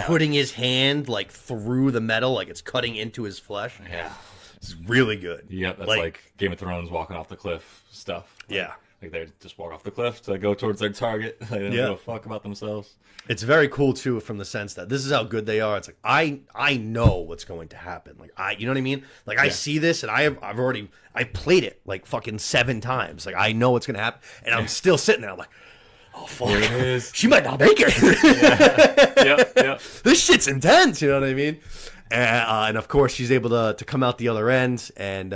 putting his hand, like, through the metal. Like, it's cutting into his flesh. Yeah. It's really good. Yep, that's like Game of Thrones walking off the cliff stuff. Yeah. Like they just walk off the cliff to go towards their target. They don't give a fuck about themselves. It's very cool too, from the sense that this is how good they are. It's like I know what's going to happen. Like you know what I mean? Like I see this, and I've played it like fucking 7 times. Like I know what's gonna happen, and I'm still sitting there. I'm like, oh fuck, Here it is. She might not make it. Yep. This shit's intense. You know what I mean? And of course, she's able to come out the other end. And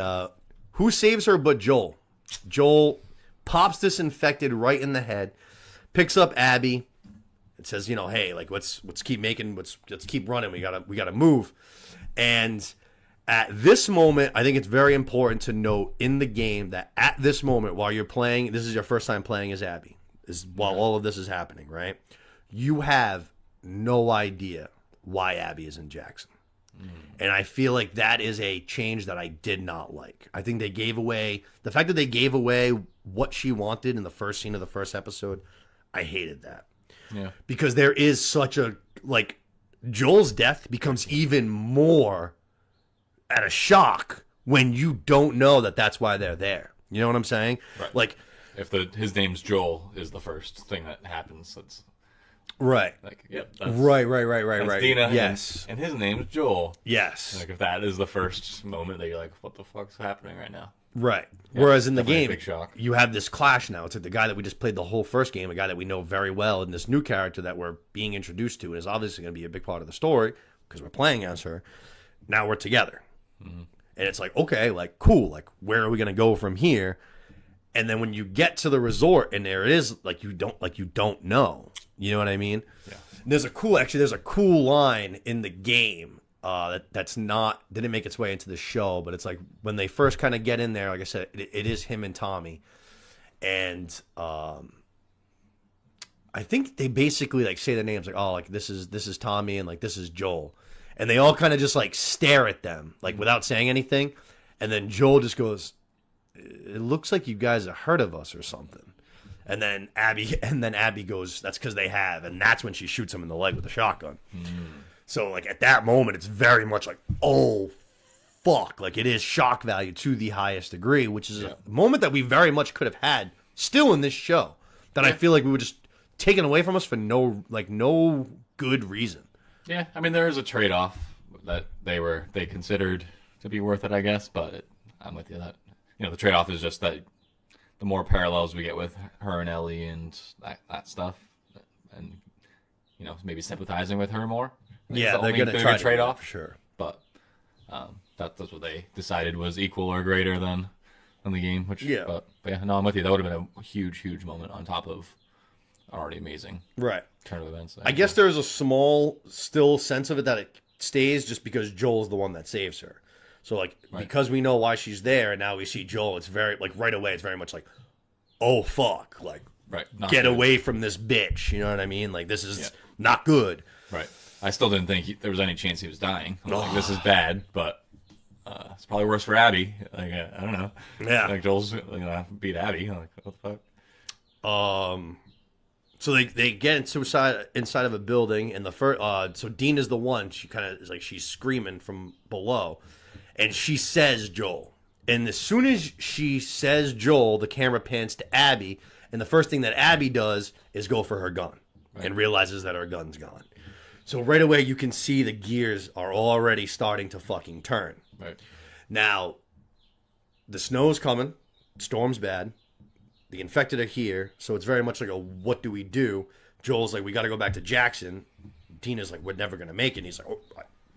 who saves her but Joel? Joel pops this infected right in the head, picks up Abby. It says, you know, hey, like let's keep running. We gotta move. And at this moment, I think it's very important to note in the game that at this moment, while you're playing, this is your first time playing as Abby, while all of this is happening, right? You have no idea why Abby is in Jackson. And I feel like that is a change that I did not like. I think they gave away, the fact that they gave away what she wanted in the first scene of the first episode, I hated that. Yeah. Because there is such a, like, Joel's death becomes even more at a shock when you don't know that that's why they're there. You know what I'm saying? Right. Like, if his name's Joel is the first thing that happens, that's right. like, yep. Right. That's Dina. Yes. And his name's Joel. Yes. Like if that is the first moment that you're like, what the fuck's happening right now? Right. Yeah, whereas in the definitely a game, big shock. you have this clash now. It's like the guy that we just played the whole first game, a guy that we know very well, and this new character that we're being introduced to, and is obviously going to be a big part of the story because we're playing as her. Now we're together. And it's like, okay, like, cool. Like, where are we going to go from here? And then when you get to the resort and there it is, like, you don't know. You know what I mean? Yeah. There's a cool line in the game didn't make its way into the show, but it's like when they first kind of get in there, like I said, it is him and Tommy. And I think they basically like say the names like, oh, like this is Tommy and like this is Joel. And they all kind of just like stare at them, like without saying anything. And then Joel just goes, it looks like you guys have heard of us or something. And then Abby goes, that's because they have. And that's when she shoots him in the leg with a shotgun. So like at that moment, it's very much like, oh, fuck. Like it is shock value to the highest degree, which is a moment that we very much could have had still in this show that I feel like we were just taken away from us for no good reason. Yeah, I mean there is a trade-off that they considered to be worth it, I guess. But I'm with you that the trade-off is just that the more parallels we get with her and Ellie and that stuff, and maybe sympathizing with her more. Yeah, they're going to try trade to, off, sure. But that's what they decided was equal or greater than the game. Which, but yeah, no, I'm with you. That would have been a huge moment on top of an already amazing turn of events. I guess there's a small still sense of it that it stays just because Joel's the one that saves her. So like because we know why she's there, and now we see Joel, it's very like right away. It's very much like, oh fuck, like get away from this bitch. You know what I mean? Like this is not good. Right. I still didn't think there was any chance he was dying. I was like, this is bad, but it's probably worse for Abby. Like I don't know. Yeah. Like Joel's beat Abby. I'm like, what the fuck? So they get inside of a building, and the first so Dina's the one. She kind of is like she's screaming from below, and she says Joel. And as soon as she says Joel, the camera pans to Abby, and the first thing that Abby does is go for her gun. and realizes that her gun's gone. So right away you can see the gears are already starting to fucking turn. Right. Now, the snow's coming. Storm's bad. The infected are here. So it's very much like a what do we do? Joel's like, we got to go back to Jackson. Dina's like, we're never going to make it. And he's like, oh,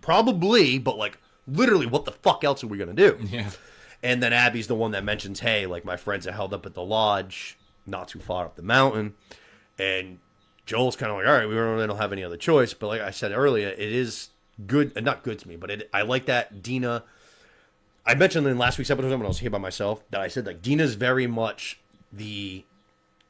probably, but like literally what the fuck else are we going to do? Yeah. And then Abby's the one that mentions, hey, like my friends are held up at the lodge not too far up the mountain. And Joel's kind of like, all right, we really don't have any other choice. But like I said earlier, it is good, not good to me, but I like that Dina. I mentioned in last week's episode when I was here by myself that I said like Dina's very much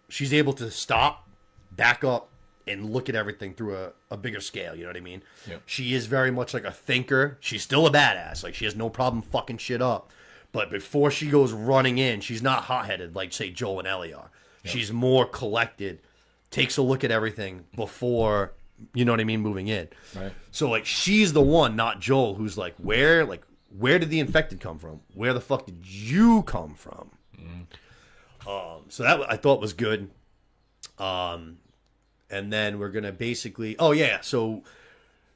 she's able to stop, back up, and look at everything through a bigger scale. You know what I mean? Yep. She is very much like a thinker. She's still a badass. Like she has no problem fucking shit up. But before she goes running in, she's not hot-headed like, say, Joel and Ellie are. Yep. She's more collected, takes a look at everything before, you know what I mean, moving in. Right. So, like, she's the one, not Joel, who's like, where did the infected come from? Where the fuck did you come from? So that I thought was good. And then we're going to basically... Oh, yeah. So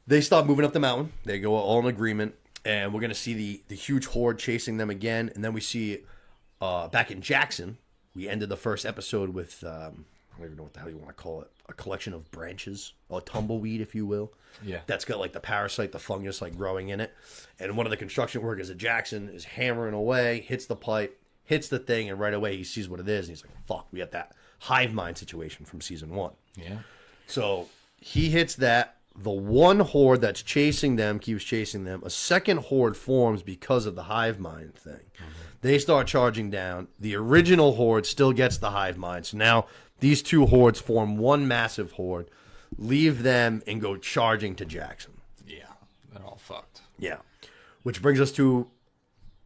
they stop moving up the mountain. They go all in agreement. And we're going to see the huge horde chasing them again. And then we see back in Jackson, we ended the first episode with, I don't even know what the hell you want to call it, a collection of branches, or tumbleweed, if you will. Yeah. That's got like the parasite, the fungus like growing in it. And one of the construction workers at Jackson is hammering away, hits the pipe, hits the thing, and right away he sees what it is. And he's like, fuck, we have that hive mind situation from season 1. Yeah. So he hits that. The one horde that's chasing them keeps chasing them. A second horde forms because of the hive mind thing. Mm-hmm. They start charging down. The original horde still gets the hive mind. So now these two hordes form one massive horde, leave them, and go charging to Jackson. Yeah, they're all fucked. Yeah. Which brings us to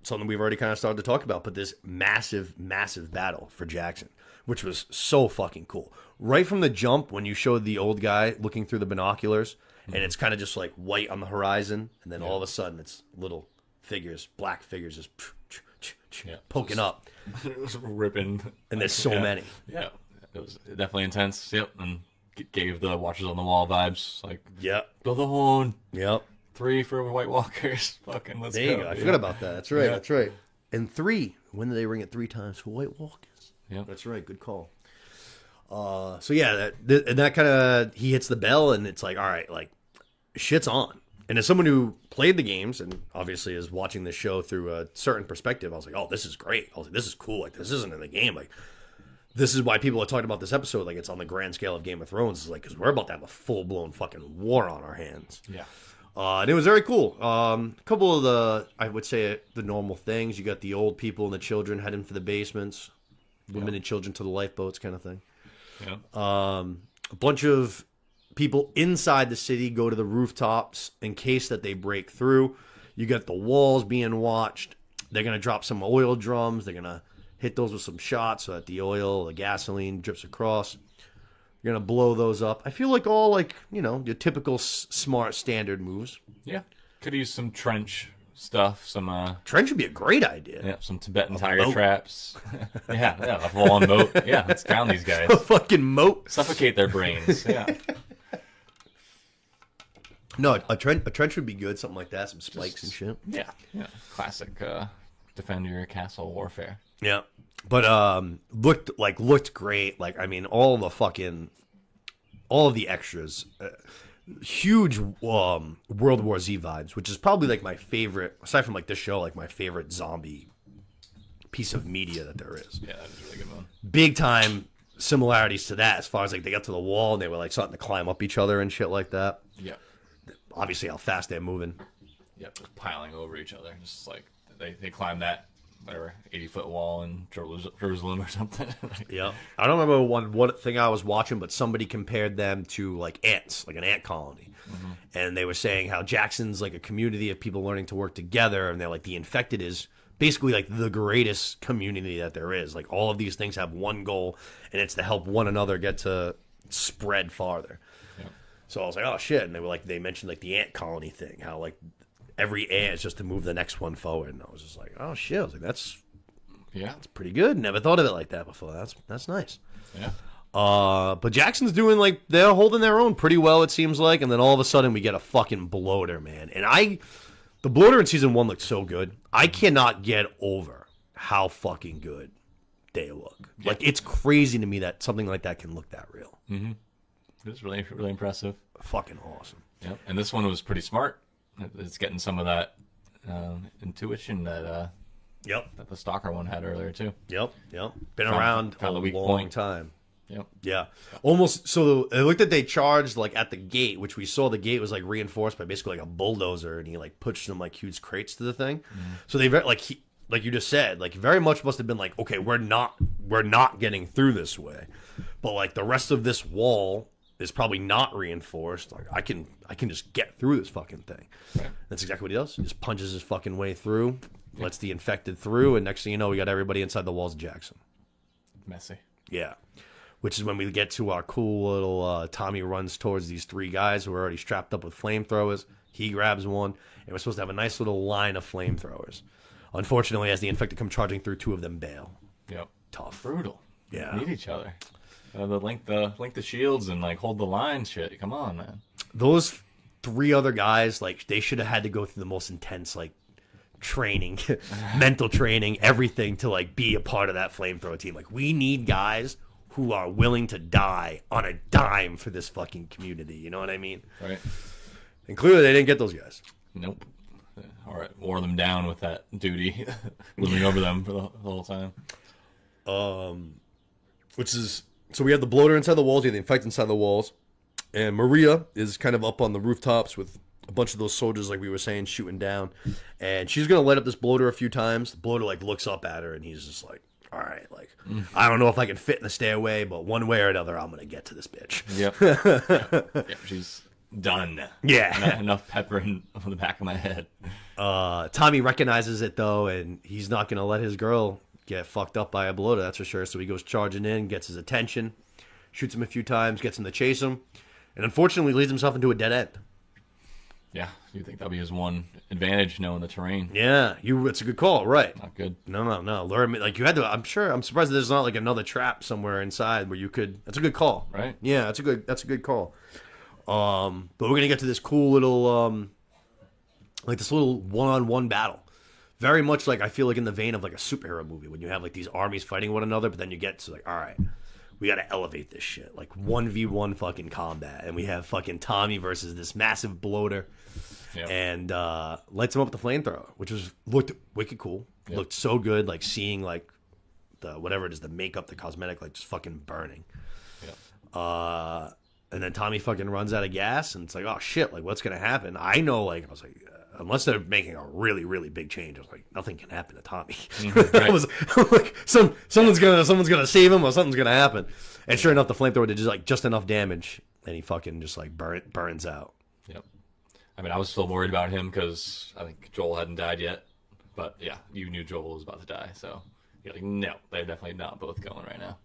something we've already kind of started to talk about, but this massive, massive battle for Jackson, which was so fucking cool. Right from the jump, when you showed the old guy looking through the binoculars, and it's kind of just like white on the horizon, and then all of a sudden it's little figures, black figures, just poking up. It was ripping. And there's so many. Yeah, it was definitely intense. Yep, and gave the Watchers on the Wall vibes. Like, Yep. blow the horn. Yep. 3 for White Walkers. Fucking let's There go. you go. I forgot about that. That's right. That's right. And 3. When did they ring it 3 times for White Walkers? Yeah, that's right. Good call. So yeah, that kind of, he hits the bell, and it's like, all right, like shit's on. And as someone who played the games and obviously is watching this show through a certain perspective, I was like, oh, this is great. I was like, this is cool. Like, this isn't in the game. Like, this is why people are talking about this episode. Like, it's on the grand scale of Game of Thrones. It's like, because we're about to have a full blown fucking war on our hands. Yeah. And it was very cool. A couple of I would say, the normal things. You got the old people and the children heading for the basements, women and children to the lifeboats, kind of thing. Yeah. A bunch of people inside the city go to the rooftops in case that they break through. You got the walls being watched. They're going to drop some oil drums. They're going to hit those with some shots so that the oil, the gasoline drips across. You're going to blow those up. I feel like all, like, you know, your typical smart standard moves. Yeah. Could use some trench stuff. Some trench would be a great idea. Yeah, some Tibetan tiger traps. yeah, a full-on moat. Yeah, let's drown these guys. A fucking moat. Suffocate their brains. Yeah. No, a trench would be good. Something like that. Some spikes and shit. Yeah. Classic defend your castle warfare. Yeah. But looked great. Like, I mean, all of the extras, huge World War Z vibes, which is probably like my favorite, aside from like this show, like my favorite zombie piece of media that there is. Yeah, that was a really good one. Big time similarities to that, as far as like they got to the wall and they were like starting to climb up each other and shit like that. Yeah. Obviously, how fast they're moving. Yep, just piling over each other. Just like they climbed that, whatever, 80-foot wall in Jerusalem or something. Yeah. I don't remember one thing I was watching, but somebody compared them to like ants, like an ant colony. Mm-hmm. And they were saying how Jackson's like a community of people learning to work together, and they're like, the infected is basically like the greatest community that there is. Like, all of these things have one goal, and it's to help one another get to spread farther. Yeah. So I was like, oh shit. And they mentioned like the ant colony thing, how like every ant is just to move the next one forward. And I was just like, oh shit. I was like, that's pretty good. Never thought of it like that before. That's nice. Yeah. But Jackson's doing like they're holding their own pretty well, it seems like, and then all of a sudden we get a fucking bloater, man. And the bloater in season 1 looked so good. I cannot get over how fucking good they look. Yeah. Like it's crazy to me that something like that can look that real. Mm-hmm. It was really, really impressive. Fucking awesome. Yep. And this one was pretty smart. It's getting some of that intuition that that the Stalker one had earlier too. Yep. Been around a long time. Yep. Yeah. Almost. So it looked like they charged like at the gate, which we saw the gate was like reinforced by basically like a bulldozer, and he like pushed some like huge crates to the thing. Mm-hmm. So they like you just said, like very much must have been like, okay, we're not getting through this way, but like the rest of this wall is probably not reinforced. Like I can just get through this fucking thing. Right. That's exactly what he does. He just punches his fucking way through, lets the infected through, and next thing you know, we got everybody inside the walls of Jackson. Messy. Yeah. Which is when we get to our cool little Tommy runs towards these 3 guys who are already strapped up with flamethrowers. He grabs one, and we're supposed to have a nice little line of flamethrowers. Unfortunately, as the infected come charging through, 2 of them bail. Yep. Tough. Brutal. Yeah. Need each other. The link the shields and like hold the line shit. Come on, man. Those 3 other guys, like they should have had to go through the most intense like training, mental training, everything to like be a part of that flamethrower team. Like we need guys who are willing to die on a dime for this fucking community. You know what I mean? Right. And clearly they didn't get those guys. Nope. All right, wore them down with that duty, looming over them for the whole time. Which is, so we have the bloater inside the walls, we have the infected inside the walls, and Maria is kind of up on the rooftops with a bunch of those soldiers, like we were saying, shooting down, and she's gonna light up this bloater a few times. The bloater like looks up at her, and he's just like, all right, like, I don't know if I can fit in the stairway, but one way or another, I'm gonna get to this bitch. Yep, she's done. Yeah. Not enough pepper on the back of my head. Tommy recognizes it, though, and he's not going to let his girl get fucked up by a bloater, that's for sure. So he goes charging in, gets his attention, shoots him a few times, gets him to chase him, and unfortunately leads himself into a dead end. Yeah, you think that'll be his one advantage, knowing the terrain. Yeah, it's a good call, right. Not good. No. Learn, like, you had to, I'm surprised there's not, like, another trap somewhere inside where you could, that's a good call. Right. Yeah, that's a good call. But we're going to get to this cool little, like, this little one-on-one battle. Very much like, I feel like in the vein of, like, a superhero movie, when you have, like, these armies fighting one another, but then you get to, like, all right, we got to elevate this shit. Like, 1v1 fucking combat. And we have fucking Tommy versus this massive bloater. Yep. And lights him up with the flamethrower, which looked wicked cool. Yep. Looked so good, like seeing like the whatever it is, the makeup, the cosmetic, like just fucking burning. Yep. And then Tommy fucking runs out of gas, and it's like, oh shit, like what's gonna happen? I know, like I was like, unless they're making a really, really big change, I was like, nothing can happen to Tommy. Mm-hmm, right. I was like, someone's gonna save him, or something's gonna happen. And sure enough, the flamethrower did just enough damage, and he fucking just like burns out. Yep. I mean, I was still worried about him because I think Joel hadn't died yet. But yeah, you knew Joel was about to die, so you're like, no, they're definitely not both going right now.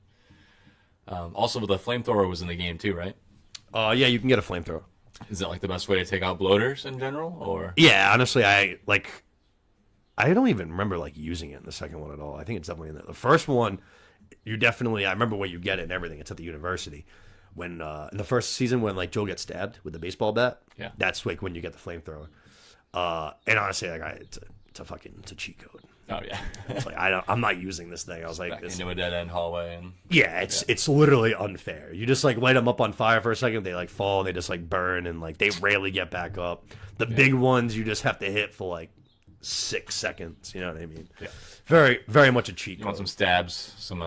Also, the flamethrower was in the game too, right? Yeah, you can get a flamethrower. Is that like the best way to take out bloaters in general, or? Yeah, honestly, I don't even remember like using it in the second one at all. I think it's definitely in there. The first one, I remember where you get it and everything. It's at the university. When in the first season, when like Joel gets stabbed with the baseball bat, yeah, that's like when you get the flamethrower. And honestly, like it's a cheat code. Oh yeah, it's like I'm not using this thing. I was like, back into a dead end hallway, and it's literally unfair. You just like light them up on fire for a second, they like fall, and they just like burn, and like they rarely get back up. The big ones you just have to hit for like 6 seconds. You know what I mean? Yeah. Very, very much a cheat code. You want some stabs, some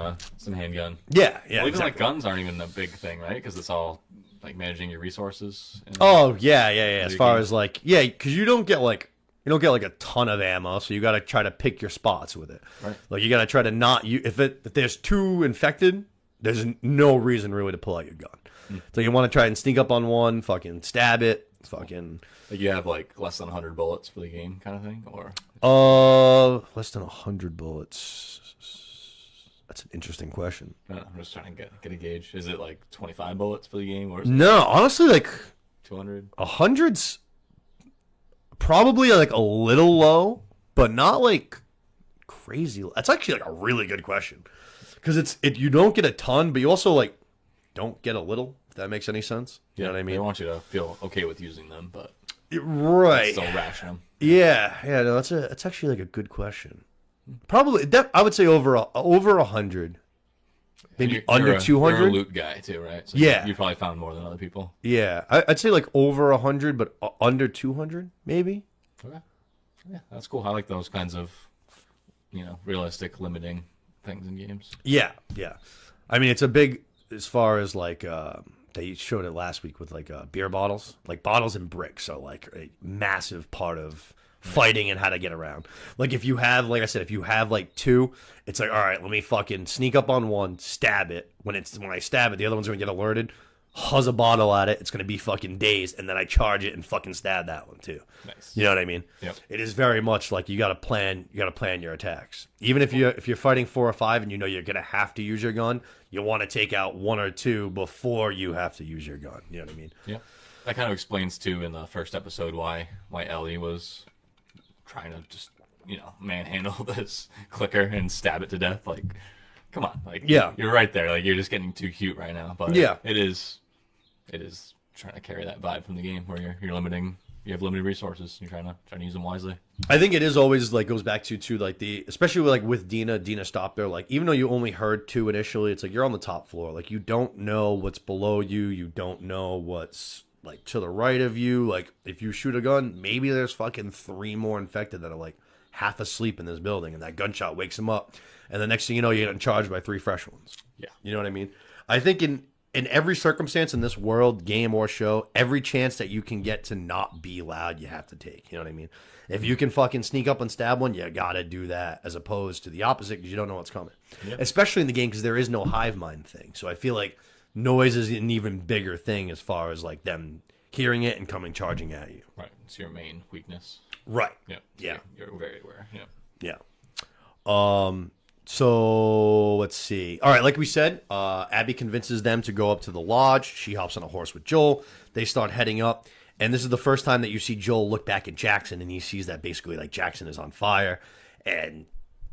handgun. Yeah. Well, even exactly. like guns aren't even a big thing, right? Because it's all like managing your resources. Oh yeah. As far as like because you don't get like a ton of ammo, so you got to try to pick your spots with it. Right. Like you got to try to not if there's 2 infected, there's no reason really to pull out your gun. So you want to try and sneak up on one, fucking stab it, fucking. Like you have like less than 100 bullets for the game, kind of thing, or. Less than 100 bullets. That's an interesting question. No, I'm just trying to get a gauge. Is it like 25 bullets for the game, or is no? Honestly, like 200. 100's probably like a little low, but not like crazy. That's actually like a really good question because you don't get a ton, but you also like don't get a little, if that makes any sense. You know what I mean? They want you to feel okay with using them, but right. still ration them. Yeah. No, that's actually like a good question. Probably, I would say over 100. Maybe under 200. You're a loot guy too, right? So yeah. You probably found more than other people. Yeah. I'd say like over 100, but under 200, maybe. Okay. Yeah, that's cool. I like those kinds of, realistic limiting things in games. Yeah. I mean, it's a big, as far as like, they showed it last week with like beer bottles. Like bottles and bricks are like a massive part of fighting and how to get around. Like if you have, like I said, if you have like 2, it's like, all right, let me fucking sneak up on one, stab it. When I stab it, the other one's gonna get alerted, huzz a bottle at it, it's gonna be fucking dazed, and then I charge it and fucking stab that one too. Nice. You know what I mean? Yep. It is very much like you gotta plan your attacks. Even if you're fighting 4 or 5 and you know you're gonna have to use your gun, you want to take out 1 or 2 before you have to use your gun. You know what I mean? Yeah. That kind of explains too in the first episode why Ellie was trying to just manhandle this clicker and stab it to death. Like, come on, like you're right there. Like you're just getting too cute right now. But yeah, it is trying to carry that vibe from the game where you're limiting. You have limited resources. And you're trying to use them wisely. I think it is always like goes back to like especially like with Dina stopped there. Like even though you only heard 2 initially, it's like you're on the top floor. Like you don't know what's below you. You don't know what's like to the right of you. Like if you shoot a gun, maybe there's fucking 3 more infected that are like half asleep in this building, and that gunshot wakes them up, and the next thing you know, you're getting charged by 3 fresh ones. Yeah, you know what I mean? I think in every circumstance in this world, game or show, every chance that you can get to not be loud, you have to take. You know what I mean? If you can fucking sneak up and stab one, you gotta do that, as opposed to the opposite, because you don't know what's coming. Yep. Especially in the game, because there is no hive mind thing. So I feel like noise is an even bigger thing as far as like them hearing it and coming charging at you. Right. It's your main weakness. Right. Yep. Yeah. You're very aware. Yep. Yeah. So let's see. All right, like we said, Abby convinces them to go up to the lodge. She hops on a horse with Joel. They start heading up, and this is the first time that you see Joel look back at Jackson, and he sees that basically like Jackson is on fire, and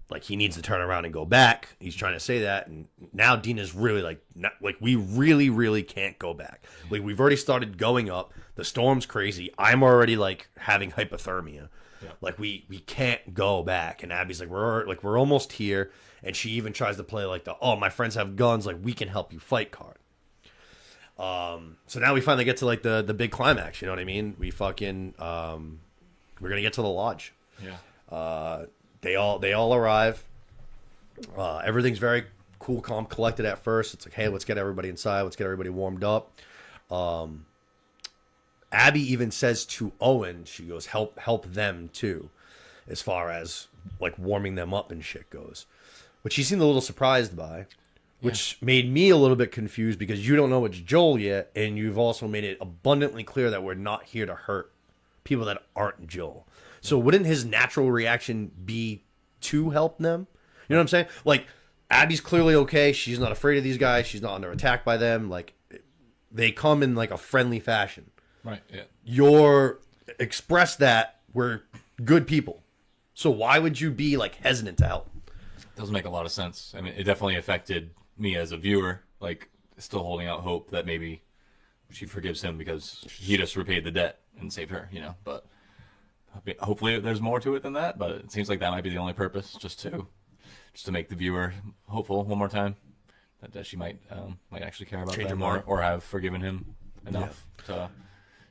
like he needs to turn around and go back. He's trying to say that, and now Dina's really like, not, like we really, really can't go back. Like we've already started going up. The storm's crazy. I'm already like having hypothermia. Yeah. Like we can't go back. And Abby's like we're almost here. And she even tries to play like my friends have guns. Like we can help you fight card. So now we finally get to like the big climax. You know what I mean? We fucking we're gonna get to the lodge. Yeah. They all arrive. Everything's very cool, calm, collected at first. It's like, hey, let's get everybody inside. Let's get everybody warmed up. Abby even says to Owen, she goes, help them too, as far as like warming them up and shit goes. Which she seemed a little surprised by, which made me a little bit confused because you don't know it's Joel yet, and you've also made it abundantly clear that we're not here to hurt people that aren't Joel. So wouldn't his natural reaction be to help them? You know what I'm saying? Like, Abby's clearly okay. She's not afraid of these guys. She's not under attack by them. Like, they come in like a friendly fashion. Right, yeah. You're express that we're good people. So why would you be like hesitant to help? Doesn't make a lot of sense. I mean, it definitely affected me as a viewer, like still holding out hope that maybe she forgives him because he just repaid the debt and saved her, but hopefully there's more to it than that, but it seems like that might be the only purpose, just to make the viewer hopeful one more time that she might actually care about them or have forgiven him enough to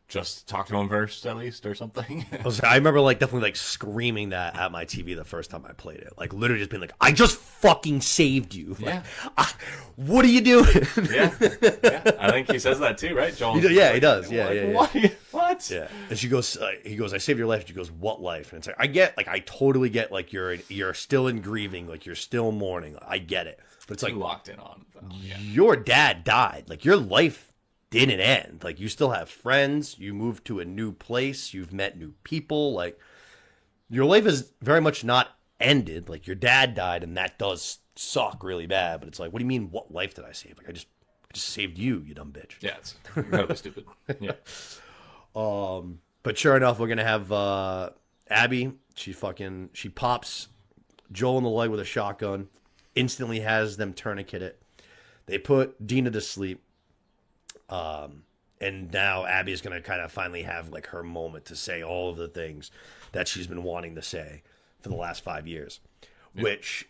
just talk to him first, at least, or something. I remember definitely screaming that at my TV the first time I played it. Like literally just being like, I just fucking saved you. Yeah. What are you doing? Yeah. I think he says that too, right, Joel? Yeah, he does. Yeah. What? Yeah. And she goes, he goes, I saved your life. She goes, what life? And it's like, I totally get you're still in grieving. Like you're still mourning. I get it. But it's like locked in on it, though. Yeah. Your dad died. Like your life didn't end. Like you still have friends, you moved to a new place, you've met new people, like your life is very much not ended. Like your dad died and that does suck really bad, but it's like, what do you mean what life did I save? Like I just saved you dumb bitch. Yeah, it's incredibly stupid. Yeah. But sure enough, we're gonna have Abby, she pops Joel in the leg with a shotgun, instantly has them tourniquet it. They put Dina to sleep. And now Abby is going to kind of finally have like her moment to say all of the things that she's been wanting to say for the last 5 years, which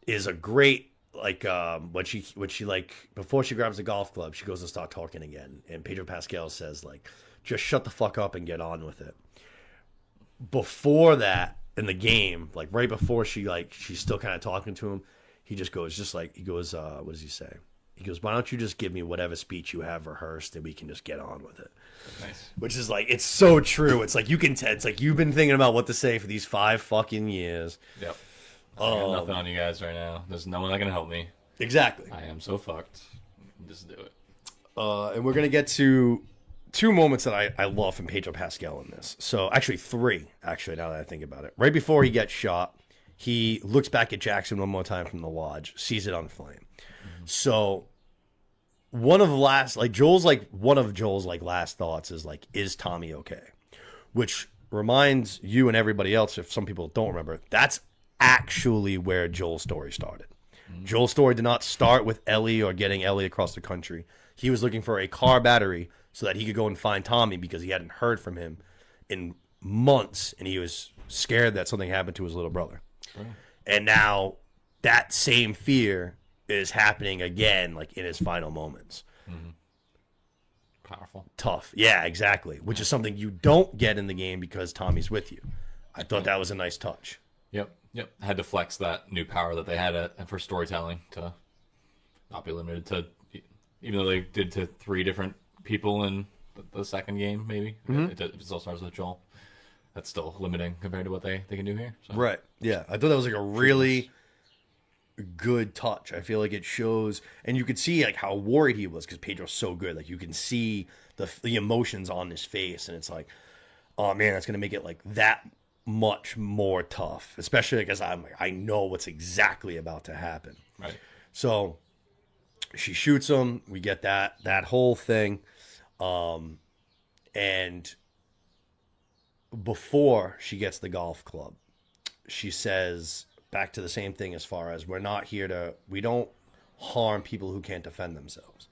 is a great, like, when she like, before she grabs the golf club, she goes to start talking again. And Pedro Pascal says, like, just shut the fuck up and get on with it. Before that, in the game, like right before she's still kind of talking to him, he goes, what does he say? He goes, why don't you just give me whatever speech you have rehearsed and we can just get on with it. Nice. Which is like, it's so true. It's like, it's like you've been thinking about what to say for these 5 fucking years. Yep. I got nothing on you guys right now. There's no one that can help me. Exactly. I am so fucked. Just do it. And we're going to get to 2 moments that I love from Pedro Pascal in this. So actually 3, actually, now that I think about it. Right before he gets shot, he looks back at Jackson one more time from the lodge, sees it on flame. So one of Joel's like last thoughts is like, is Tommy okay? Which reminds you and everybody else, if some people don't remember, that's actually where Joel's story started. Joel's story did not start with Ellie or getting Ellie across the country. He was looking for a car battery so that he could go and find Tommy because he hadn't heard from him in months and he was scared that something happened to his little brother. Sure. And now that same fear is happening again, like in his final moments. Mm-hmm. Powerful. Tough. Yeah, exactly. Which is something you don't get in the game because Tommy's with you. I thought that was a nice touch. Yep. Had to flex that new power that they had for storytelling to not be limited to, even though they did to 3 different people in the second game, maybe. Mm-hmm. It still starts with Joel. That's still limiting compared to what they can do here. So. Right. Yeah. I thought that was like a really good touch. I feel like it shows, and you could see like how worried he was because Pedro's so good. Like you can see the emotions on his face, and it's like, oh man, that's gonna make it like that much more tough. Especially because I know what's exactly about to happen. Right. So she shoots him. We get that whole thing, and before she gets the golf club, she says back to the same thing as far as we don't harm people who can't defend themselves.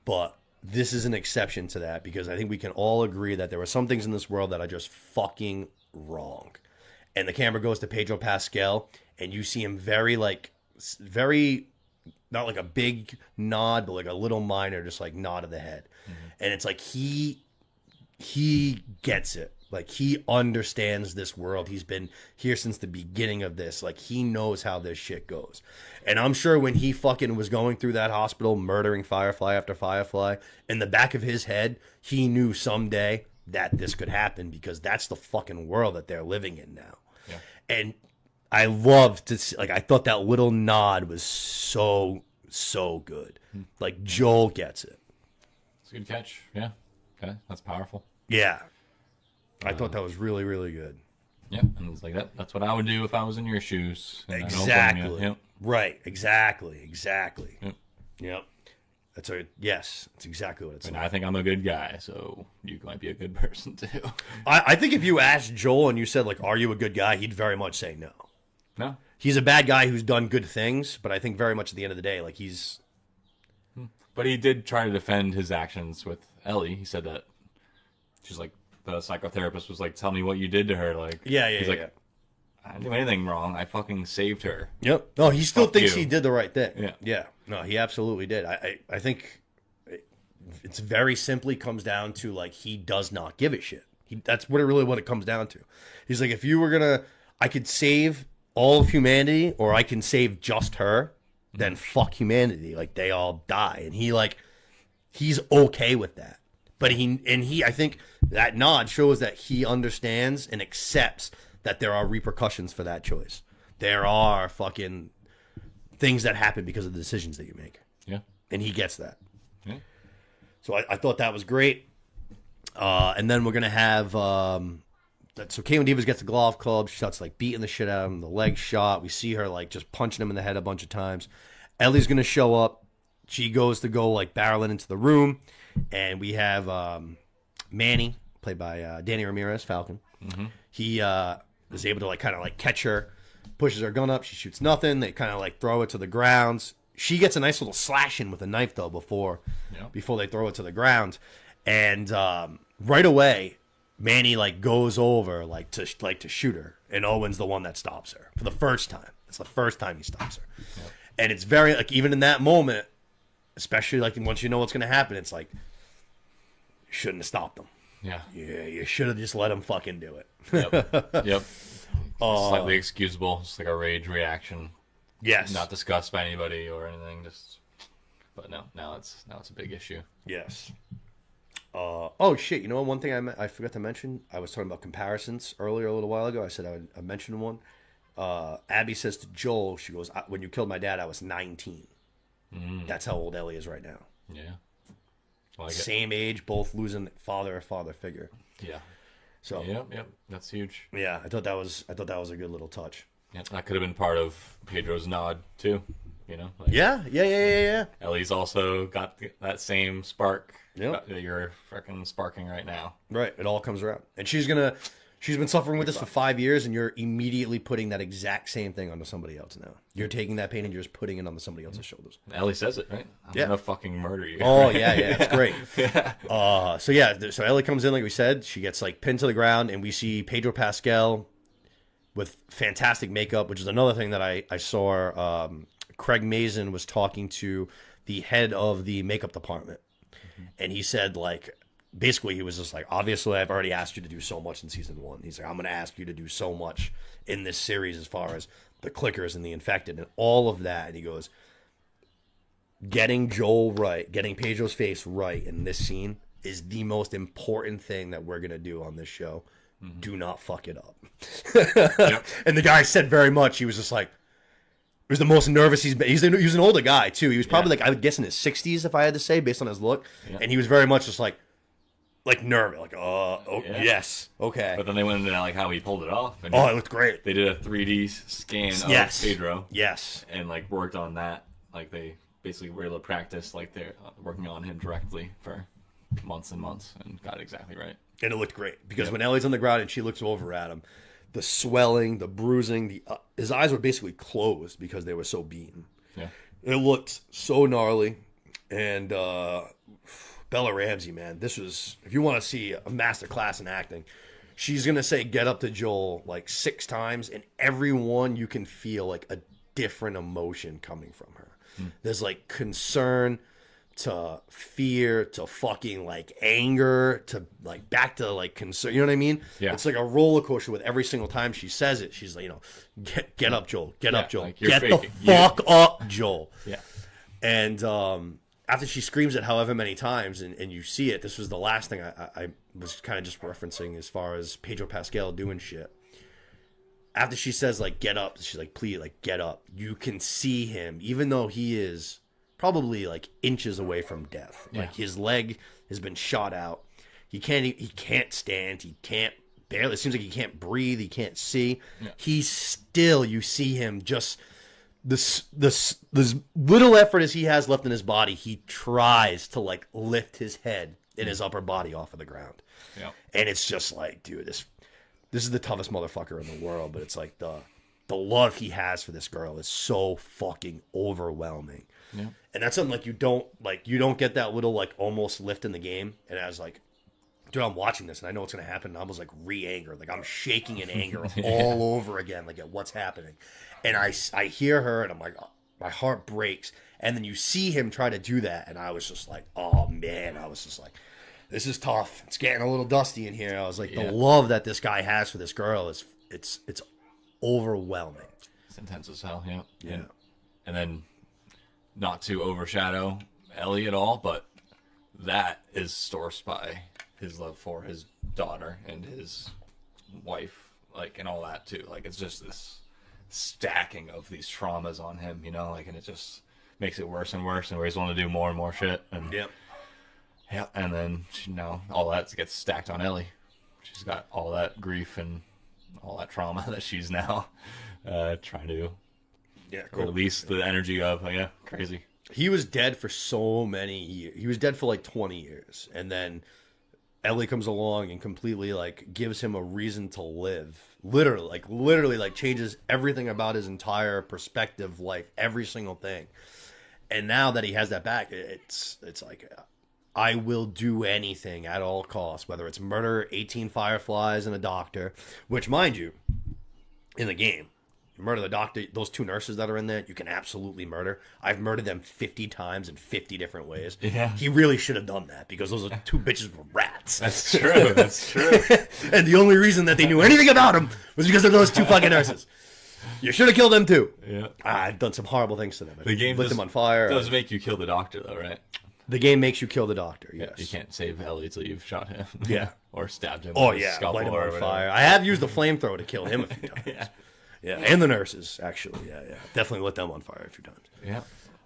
But this is an exception to that because I think we can all agree that there are some things in this world that are just fucking wrong. And the camera goes to Pedro Pascal and you see him very, not like a big nod, but like a little minor, just like nod of the head. Mm-hmm. And it's like he gets it. Like, he understands this world. He's been here since the beginning of this. Like, he knows how this shit goes. And I'm sure when he fucking was going through that hospital, murdering Firefly after Firefly, in the back of his head, he knew someday that this could happen because that's the fucking world that they're living in now. Yeah. And I love to see, like, I thought that little nod was so good. Like, Joel gets it. It's a good catch. Yeah. Okay. That's powerful. Yeah. I thought that was really, really good. Yep, and it's like that's what I would do if I was in your shoes. Exactly. Yep. Right. Exactly. Yep. That's exactly what it's and like. I think I'm a good guy, so you might be a good person too. I think if you asked Joel and you said, like, are you a good guy, he'd very much say no. No. He's a bad guy who's done good things, but I think very much at the end of the day, like, he's... But he did try to defend his actions with Ellie. He said that she's like, the psychotherapist was like, tell me what you did to her. Like, he's like, I didn't do anything wrong. I fucking saved her. Yep. No, he still thinks he did the right thing. Yeah. Yeah. No, he absolutely did. I think it's very simply comes down to, like, he does not give a shit. That's what it comes down to. He's like, if you were gonna, I could save all of humanity or I can save just her, then fuck humanity. Like, they all die. And he's okay with that. But I think that nod shows that he understands and accepts that there are repercussions for that choice. There are fucking things that happen because of the decisions that you make. Yeah. And he gets that. Yeah. So I thought that was great. And then we're going to have... so Caitlin Divas gets the golf club. She starts, like, beating the shit out of him. The leg shot. We see her, like, just punching him in the head a bunch of times. Ellie's going to show up. She goes to go, like, barreling into the room. And we have Manny, played by Danny Ramirez, Falcon. Mm-hmm. He is able to, like, kind of, like, catch her, pushes her gun up. She shoots nothing. They kind of, like, throw it to the ground. She gets a nice little slash in with a knife though before they throw it to the ground, and right away Manny like goes over to shoot her, and Owen's the one that stops her for the first time. It's the first time he stops her, and it's very like even in that moment, especially like once you know what's gonna happen, it's like you shouldn't have stopped him. Yeah, you should have just let him fucking do it. Yep. Slightly excusable, just like a rage reaction. Yes. Not discussed by anybody or anything. But now it's a big issue. Yes. Oh shit! You know what? One thing I forgot to mention. I was talking about comparisons earlier a little while ago. I said I mentioned one. Abby says to Joel, she goes, "When you killed my dad, I was 19." That's how old Ellie is right now. Yeah. Same age, both losing father figure. Yeah. So. Yep. That's huge. Yeah, I thought that was a good little touch. Yeah, that could have been part of Pedro's nod too. You know. Like, yeah. Ellie's also got that same spark that you're freaking sparking right now. Right. It all comes around, and she's been suffering with this for 5 years, and you're immediately putting that exact same thing onto somebody else now. You're taking that pain and you're just putting it on somebody else's shoulders. Ellie says it, right? I'm gonna fucking murder you. Oh, yeah, it's great. So Ellie comes in, like we said. She gets, like, pinned to the ground, and we see Pedro Pascal with fantastic makeup, which is another thing that I saw. Craig Mazin was talking to the head of the makeup department, and he said, like, basically, he was just like, obviously, I've already asked you to do so much in season 1. He's like, I'm going to ask you to do so much in this series as far as the clickers and the infected and all of that. And he goes, getting Joel right, getting Pedro's face right in this scene is the most important thing that we're going to do on this show. Do not fuck it up. And the guy said very much, he was just like, it was the most nervous he's been. He was an older guy, too. He was probably, like, I would guess in his 60s, if I had to say, based on his look. And he was very much just like nervous, like, yes, okay. But then they went into like how he pulled it off. And it looked great. They did a 3D scan of Pedro. Yes. And like worked on that. Like they basically were able to practice like they're working on him directly for months and months and got it exactly right. And it looked great because when Ellie's on the ground and she looks over at him, the swelling, the bruising, his eyes were basically closed because they were so beaten. Yeah. It looked so gnarly. And Bella Ramsey, man, this was, if you want to see a master class in acting, she's going to say get up to Joel like 6 times, and every one you can feel like a different emotion coming from her. There's like concern to fear to fucking like anger to like back to like concern. You know what I mean? Yeah. It's like a roller coaster with every single time she says it. She's like, get up, Joel. Get up, Joel. Like get the fuck up, Joel. Yeah. And after she screams it however many times and you see it, this was the last thing I was kind of just referencing as far as Pedro Pascal doing shit. After she says, like, get up, she's like, please, like, get up. You can see him, even though he is probably, like, inches away from death. Yeah. Like, his leg has been shot out. He can't stand. He can't barely. It seems like he can't breathe. He can't see. Yeah. He's still, you see him just... This little effort as he has left in his body, he tries to like lift his head and his upper body off of the ground. Yeah. And it's just like, dude, this is the toughest motherfucker in the world, but it's like the love he has for this girl is so fucking overwhelming. Yeah. And that's something like you don't get that little like almost lift in the game. And I was like, dude, I'm watching this and I know what's gonna happen. And I was like re-angered, like I'm shaking in anger all over again, like at what's happening. And I hear her, and I'm like, oh, my heart breaks. And then you see him try to do that, and I was just like, oh, man. I was just like, this is tough. It's getting a little dusty in here. I was like, the love that this guy has for this girl is it's overwhelming. It's intense as hell, yeah. And then, not to overshadow Ellie at all, but that is sourced by his love for his daughter and his wife, like, and all that, too. Like, it's just this stacking of these traumas on him, like, and it just makes it worse and worse, and where he's wanting to do more and more shit, and and then all that gets stacked on Ellie. She's got all that grief and all that trauma that she's now trying to release the energy of. Crazy. He was dead for so many years. He was dead for like 20 years, and then Ellie comes along and completely like gives him a reason to live. Literally like changes everything about his entire perspective, like every single thing. And now that he has that back, it's like, I will do anything at all costs, whether it's murder 18 Fireflies and a doctor, which, mind you, in the game, you murder the doctor, those 2 nurses that are in there, you can absolutely murder. I've murdered them 50 times in 50 different ways. Yeah. He really should have done that because those are 2 bitches were rats. That's true. That's true. And the only reason that they knew anything about him was because of those 2 fucking nurses. You should have killed them too. Yeah. I've done some horrible things to them. The game lit them on fire. Does make you kill the doctor, though, right? The game makes you kill the doctor. Yes. You can't save Ellie till you've shot him. Yeah. Or stabbed him. Oh with a yeah, scalpel light him or on whatever. fire. I have used the flamethrower to kill him a few times. Yeah. Yeah, and the nurses actually. Yeah, definitely lit them on fire a few times. Yeah.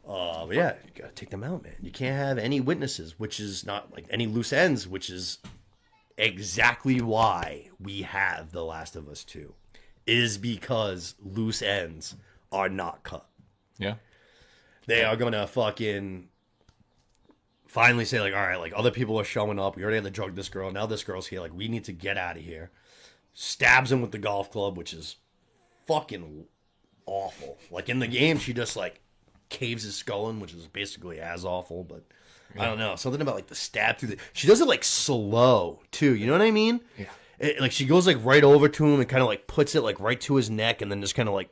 But yeah, you gotta take them out, man. You can't have any witnesses, which is not like any loose ends, which is exactly why we have The Last of Us 2, is because loose ends are not cut. Yeah. They are gonna fucking finally say, like, all right, like, other people are showing up. We already had to drug this girl. Now this girl's here. Like, we need to get out of here. Stabs him with the golf club, which is fucking awful. Like, in the game, she just, like, caves his skull in, which is basically as awful. But I don't know. Something about, like, the stab through the... She does it, like, slow, too. You know what I mean? Yeah. Like, she goes, like, right over to him and kind of, like, puts it, like, right to his neck and then just kind of, like...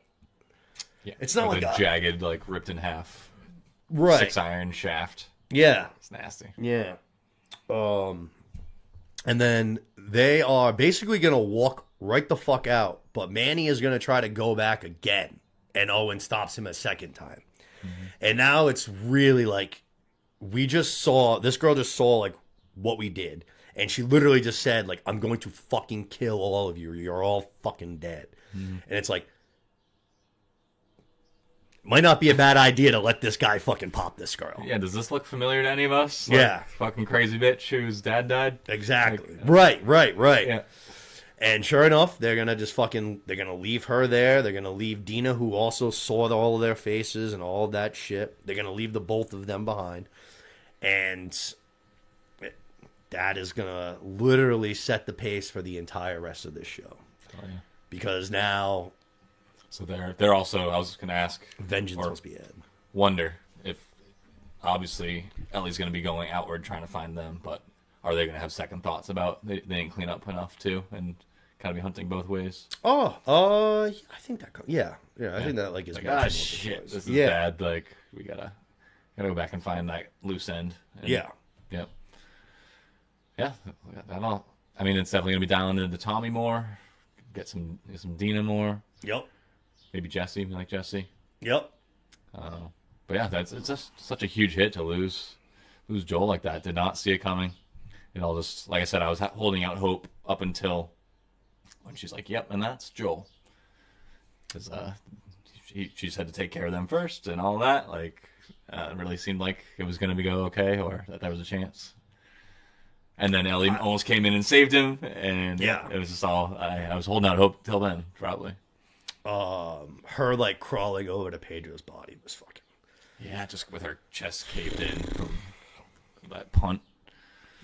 Yeah. It's not with like a jagged, like, ripped in half. Right. 6-iron shaft. Yeah. It's nasty. Yeah. And then they are basically going to walk right the fuck out, but Manny is going to try to go back again, and Owen stops him a second time. Mm-hmm. And now it's really like, this girl just saw, like, what we did, and she literally just said, like, I'm going to fucking kill all of you. You're all fucking dead. Mm-hmm. And it's like, might not be a bad idea to let this guy fucking pop this girl. Yeah, does this look familiar to any of us? Like, yeah. Fucking crazy bitch whose dad died? Exactly. Like, right. Yeah. And sure enough, they're going to just they're going to leave her there. They're going to leave Dina, who also saw all of their faces and all of that shit. They're going to leave the both of them behind. And that is going to literally set the pace for the entire rest of this show. Oh, yeah. Because now... So they're also, I was going to ask... Vengeance must be had. Wonder if, obviously, Ellie's going to be going outward trying to find them, but are they going to have second thoughts about they didn't clean up enough, too, and kind of be hunting both ways? I think that... Yeah, I think that, like, is... Like, shit, this is bad. Like, we gotta go back and find that loose end. And, yeah. Yep. Yeah, that'll... I mean, it's definitely going to be dialing into Tommy more, get some Dina more. Yep. Maybe Jesse. You like Jesse? Yep. But yeah, it's just such a huge hit to lose Joel like that. Did not see it coming. It all just, like I said, I was holding out hope up until when she's like, "Yep," and that's Joel, because she said to take care of them first and all that. Like, it really seemed like it was going to go okay, or that there was a chance. And then Ellie almost came in and saved him, and yeah, it was just all I was holding out hope till then, probably. Her, like, crawling over to Pedro's body was fucking... Yeah, just with her chest caved in from that punt.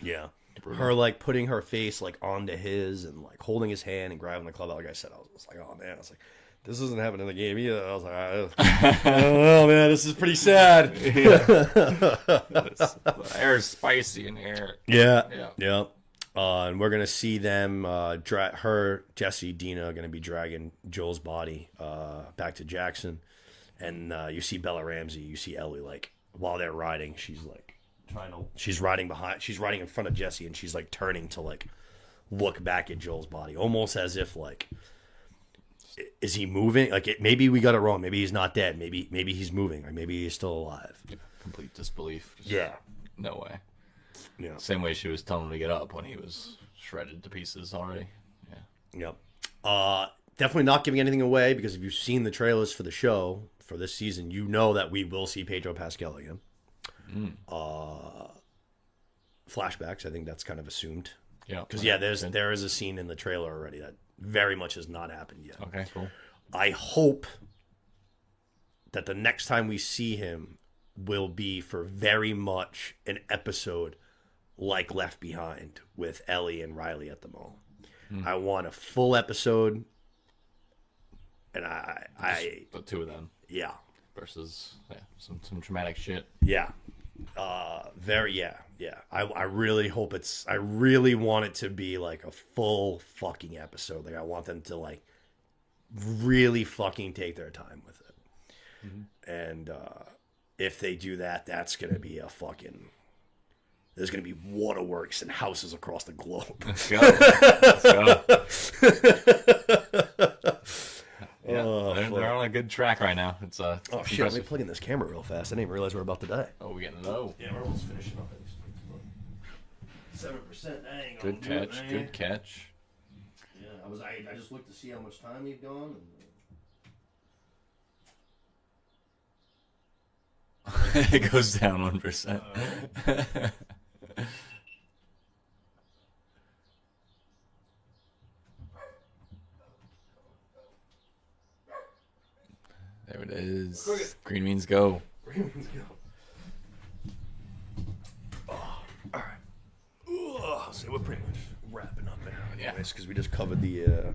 Yeah. Brutal. Her, like, putting her face, like, onto his and, like, holding his hand and grabbing the club. Like I said, I was like, oh, man. I was like, this isn't happening in the game either. I was like, I don't know, man. This is pretty sad. The air is spicy in here. Yeah. And we're going to see them, Jesse, Dina, are going to be dragging Joel's body back to Jackson. And you see Bella Ramsey, you see Ellie, like, while they're riding, she's, like, she's riding in front of Jesse, and she's, like, turning to, like, look back at Joel's body. Almost as if, like, is he moving? Like, maybe we got it wrong. Maybe he's not dead. Maybe he's moving. Or maybe he's still alive. Yeah, complete disbelief. Yeah. No way. Yeah. Same way she was telling him to get up when he was shredded to pieces already. Yeah. Yep. Definitely not giving anything away, because if you've seen the trailers for the show for this season, you know that we will see Pedro Pascal again. Flashbacks, I think that's kind of assumed. Yeah. Because there is a scene in the trailer already that very much has not happened yet. Okay, cool. I hope that the next time we see him will be for very much an episode like Left Behind with Ellie and Riley at the mall. I want a full episode, and the two of them. Yeah. versus some traumatic shit. Yeah. I really hope I really want it to be like a full fucking episode. Like I want them to like really fucking take their time with it. Mm-hmm. And if they do that, that's going to be there's going to be waterworks and houses across the globe. Let's go. Let's go. Yeah, they're on a good track right now. It's oh shit! impressive. Let me plug in this camera real fast. I didn't even realize we're about to die. Oh, we're getting low. Yeah, we're almost finishing up. 7%. Good catch. Good catch. Yeah, I just looked to see how much time we've gone. And... It goes down 1%. There it is. Green means go. Green means go. Oh, all right. So we're pretty much wrapping up now, anyways, because we just covered the.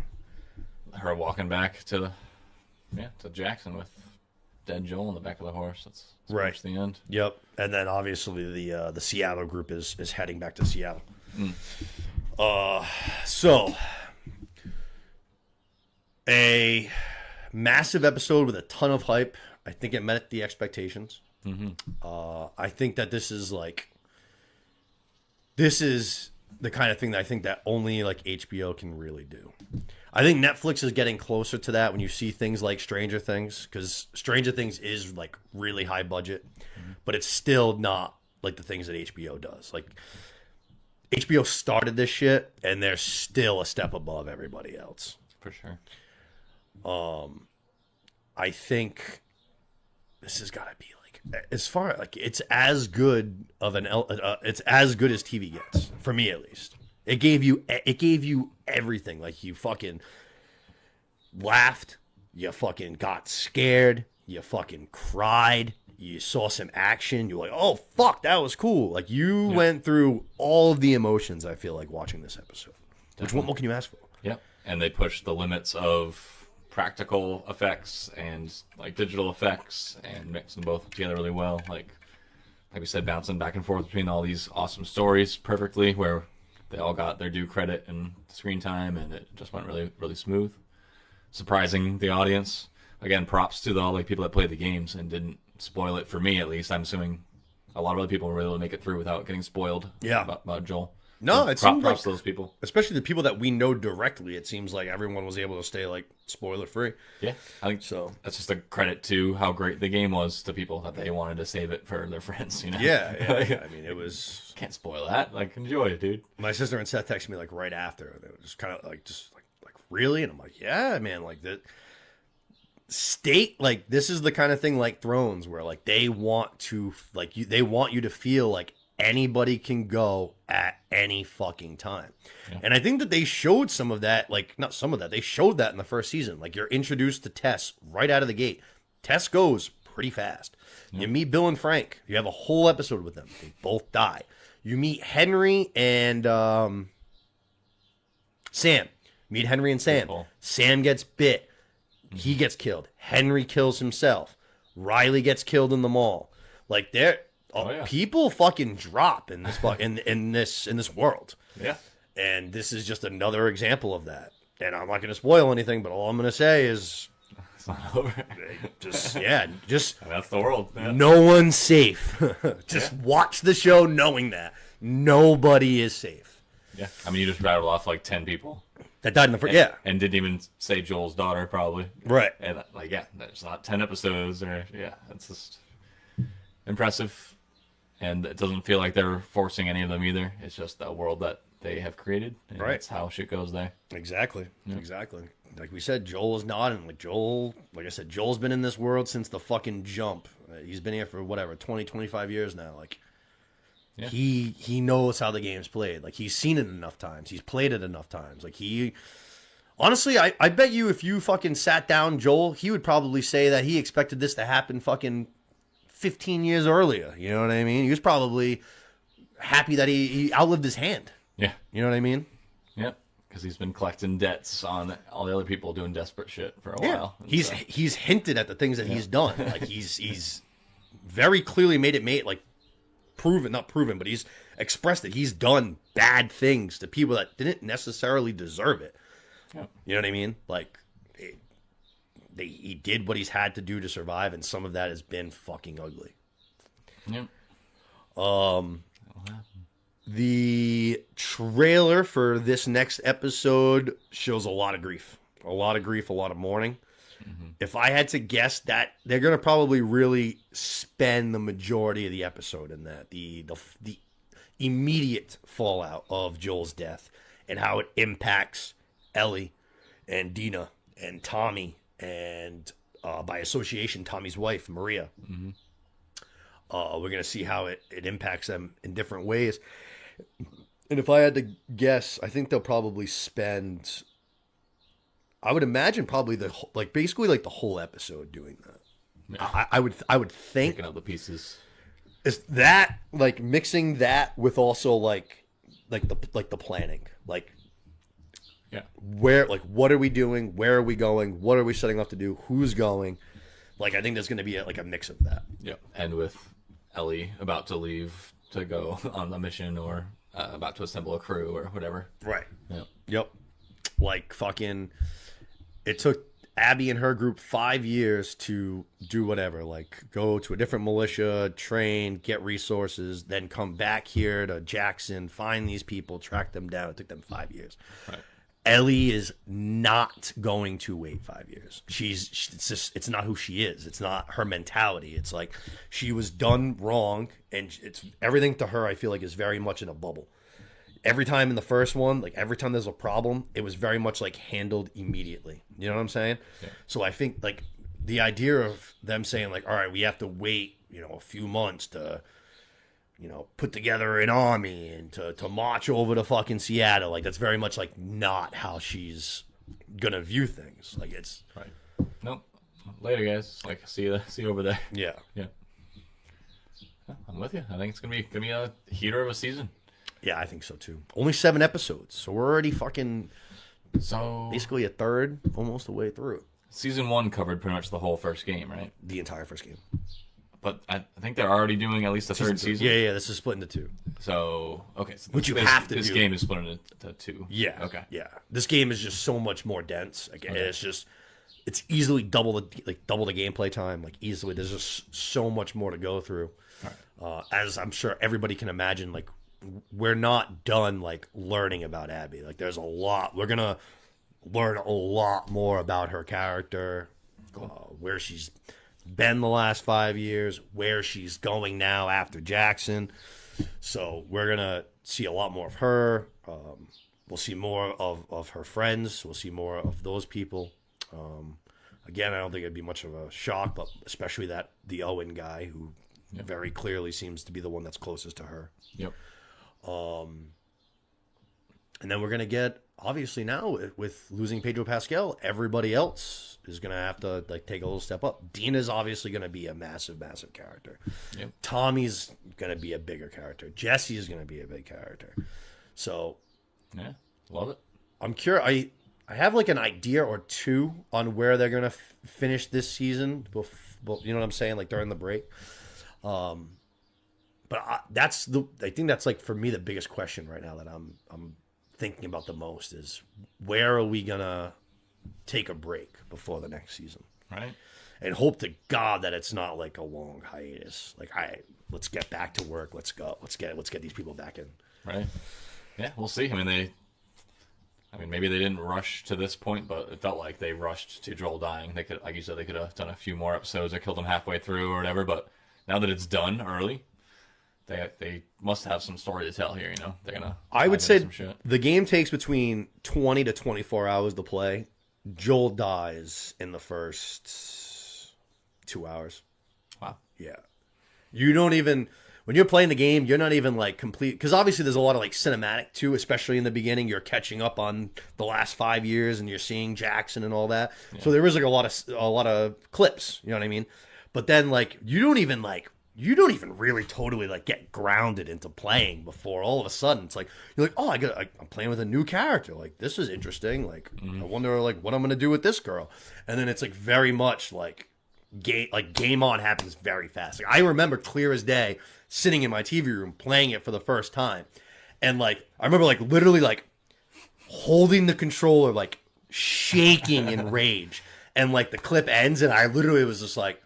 Her walking back to Jackson with dead Joel on the back of the horse. That's right. The end. Yep, and then obviously the Seattle group is heading back to Seattle. So a massive episode with a ton of hype. I think it met the expectations. Mm-hmm. I think that this is the kind of thing that I think that only like HBO can really do. I think Netflix is getting closer to that when you see things like Stranger Things, because Stranger Things is like really high budget, but it's still not like the things that HBO does. Like HBO started this shit, and they're still a step above everybody else. For sure. I think this has got to be like, as far like it's as good of it's as good as TV gets, for me at least. It gave you everything. Like you fucking laughed, you fucking got scared, you fucking cried, you saw some action, you're like, oh fuck, that was cool. Like you went through all of the emotions, I feel like, watching this episode. Definitely. What more can you ask for? Yep. And they pushed the limits of practical effects and like digital effects and mixed them both together really well. Like we said, bouncing back and forth between all these awesome stories perfectly, where they all got their due credit and screen time, and it just went really, really smooth. Surprising the audience. Again, props to all the people that played the games and didn't spoil it, for me at least. I'm assuming a lot of other people were able to make it through without getting spoiled about Joel. No, so it seems props like, to those people. Especially the people that we know directly, it seems like everyone was able to stay like spoiler free. Yeah, I think so. That's just a credit to how great the game was to people that they wanted to save it for their friends. You know? Yeah. I mean, it was. Can't spoil that. Like, enjoy it, dude. My sister and Seth texted me like right after. They were just kind of like, really, and I'm like, yeah, man, like that. State like this is the kind of thing like Thrones, where like they want to like you. They want you to feel like anybody can go at any fucking time. Yeah. And I think that they showed some of that, like not some of that, they showed that in the first season. Like you're introduced to Tess right out of the gate. Tess goes pretty fast. Yeah. You meet Bill and Frank. You have a whole episode with them. They both die. You meet Henry and Sam. Meet Henry and Sam. Cool. Sam gets bit. He gets killed. Henry kills himself. Riley gets killed in the mall. Like they're people fucking drop in this in this world. Yeah. And this is just another example of that. And I'm not going to spoil anything, but all I'm going to say is it's not over. Just that's the world. Yeah. No one's safe. Just watch the show knowing that nobody is safe. Yeah. I mean, you just rattled off like 10 people that died in the first, and didn't even say Joel's daughter, probably. Right. And like, there's not 10 episodes, or it's just impressive. And it doesn't feel like they're forcing any of them either. It's just the world that they have created. And that's how shit goes there. Exactly. Yeah. Exactly. Like we said, Joel is not, and like I said, Joel's been in this world since the fucking jump. He's been here for 20, 25 years now. Like, he knows how the game's played. Like, he's seen it enough times. He's played it enough times. Like, honestly, I bet you if you fucking sat down Joel, he would probably say that he expected this to happen fucking 15 years earlier. You know what I mean? He was probably happy that he outlived his hand. Yeah. You know what I mean? Yeah. because he's been collecting debts on all the other people doing desperate shit for a while. And He's hinted at the things that he's done. Like he's very clearly not proven, but he's expressed that he's done bad things to people that didn't necessarily deserve it. Yeah. You know what I mean? Like he did what he's had to do to survive, and some of that has been fucking ugly. Yeah. The trailer for this next episode shows a lot of grief, a lot of mourning. Mm-hmm. If I had to guess, that they're going to probably really spend the majority of the episode in that, the immediate fallout of Joel's death and how it impacts Ellie and Dina and Tommy and by association Tommy's wife Maria. Mm-hmm. We're going to see how it impacts them in different ways. And if I had to guess, I think they'll probably spend, I would imagine probably basically the whole episode doing that. Yeah. I would think picking up the pieces. Is that like mixing that with also like the planning, yeah, where, what are we doing? Where are we going? What are we setting off to do? Who's going? I think there's going to be a mix of that. Yep. And with Ellie about to leave to go on the mission, or about to assemble a crew or whatever. Right. Yep. Fucking, it took Abby and her group 5 years to do whatever, go to a different militia, train, get resources, then come back here to Jackson, find these people, track them down. It took them 5 years. Right. Ellie is not going to wait 5 years. It's not who she is. It's not her mentality. It's like she was done wrong, and it's everything to her, I feel like, is very much in a bubble. Every time in the first one, every time there's a problem, it was very much handled immediately. You know what I'm saying? Yeah. So I think the idea of them saying all right, we have to wait, a few months to, put together an army and to march over to fucking Seattle. That's very much not how she's gonna view things. It's right. Nope. Later, guys. See you over there. Yeah. Yeah. I'm with you. I think it's gonna be a heater of a season. Yeah, I think so too. Only 7 episodes, so we're already fucking basically a third, almost the way through. Season 1 covered pretty much the whole first game, right? The entire first game. But I think they're already doing at least a third season. Yeah, this is split into 2. So, okay. So which you have to do. This game is split into 2. Yeah. Okay. Yeah. This game is just so much more dense. It's easily double the gameplay time. Easily, there's just so much more to go through. Right. As I'm sure everybody can imagine, we're not done learning about Abby. There's a lot. We're gonna learn a lot more about her character, where she's been the last 5 years, where she's going now after Jackson. So we're gonna see a lot more of her. We'll see more of her friends. We'll see more of those people. Again, I don't think it'd be much of a shock, but especially the Owen guy, who very clearly seems to be the one that's closest to her. Yep. And then we're going to get, obviously now, with losing Pedro Pascal, everybody else is going to have to take a little step up. Dina's obviously going to be a massive, massive character. Yep. Tommy's going to be a bigger character. Jesse is going to be a big character. So, yeah, love it. I'm curious. I have an idea or two on where they're going to finish this season. You know what I'm saying? During the break. But I think that's for me the biggest question right now that I'm thinking about the most is, where are we gonna take a break before the next season, right? And hope to God that it's not a long hiatus. Let's get back to work. Let's go. Let's get these people back in. Right. Yeah, we'll see. I mean, maybe they didn't rush to this point, but it felt like they rushed to Joel dying. They could, like you said, they could have done a few more episodes or killed him halfway through or whatever. But now that it's done early, they must have some story to tell here. They're gonna. I would say the game takes between 20 to 24 hours to play. Joel dies in the first 2 hours. Wow. Yeah. You don't even, when you're playing the game, you're not even complete, because obviously there's a lot of cinematic too, especially in the beginning. You're catching up on the last 5 years and you're seeing Jackson and all that. Yeah. So there is a lot of clips, you know what I mean? But then you don't even you don't even really totally like get grounded into playing before all of a sudden it's like you're like, oh, I'm playing with a new character. Like this is interesting. Like I wonder like what I'm gonna do with this girl. And then it's like very much like game on happens very fast. Like, I remember clear as day sitting in my TV room playing it for the first time, and like I remember like literally like holding the controller like shaking in rage, and like the clip ends, and I literally was just like,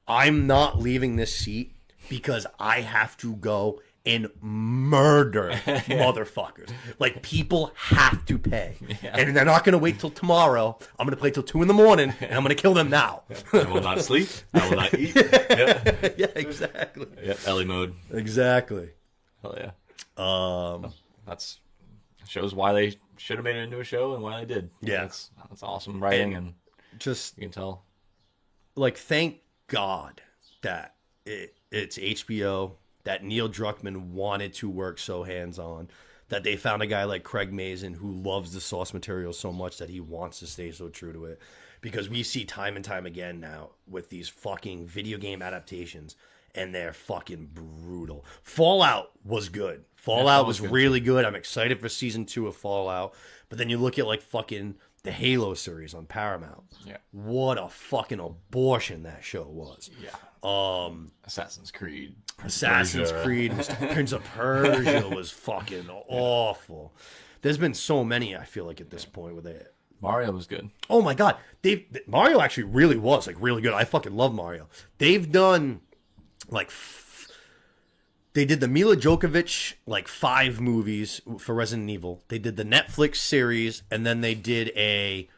I'm not leaving this seat because I have to go and murder motherfuckers. Like, people have to pay. Yeah. And they're not going to wait till tomorrow. I'm going to play till 2 in the morning, and I'm going to kill them now. I will not sleep. I will not eat. Yeah, exactly. Yeah, Ellie mode. Exactly. Hell yeah. That's shows why they should have made it into a show and why they did. Yeah. That's awesome writing, and just, you can tell. Like, thank God that it's HBO, that Neil Druckmann wanted to work so hands-on, that they found a guy like Craig Mazin who loves the source material so much that he wants to stay so true to it. Because we see time and time again now with these fucking video game adaptations, and they're fucking brutal. Fallout was good. Fallout was really good. I'm excited for season 2 of Fallout. But then you look at like fucking the Halo series on Paramount. Yeah. What a fucking abortion that show was. Yeah. Assassin's Creed. Creed, Prince of Persia was fucking awful. There's been so many, I feel like, at this point with it. Mario was good. Oh my God. Mario actually really was like really good. I fucking love Mario. They've done like they did the Mila Djokovic like 5 movies for Resident Evil. They did the Netflix series, and then they did a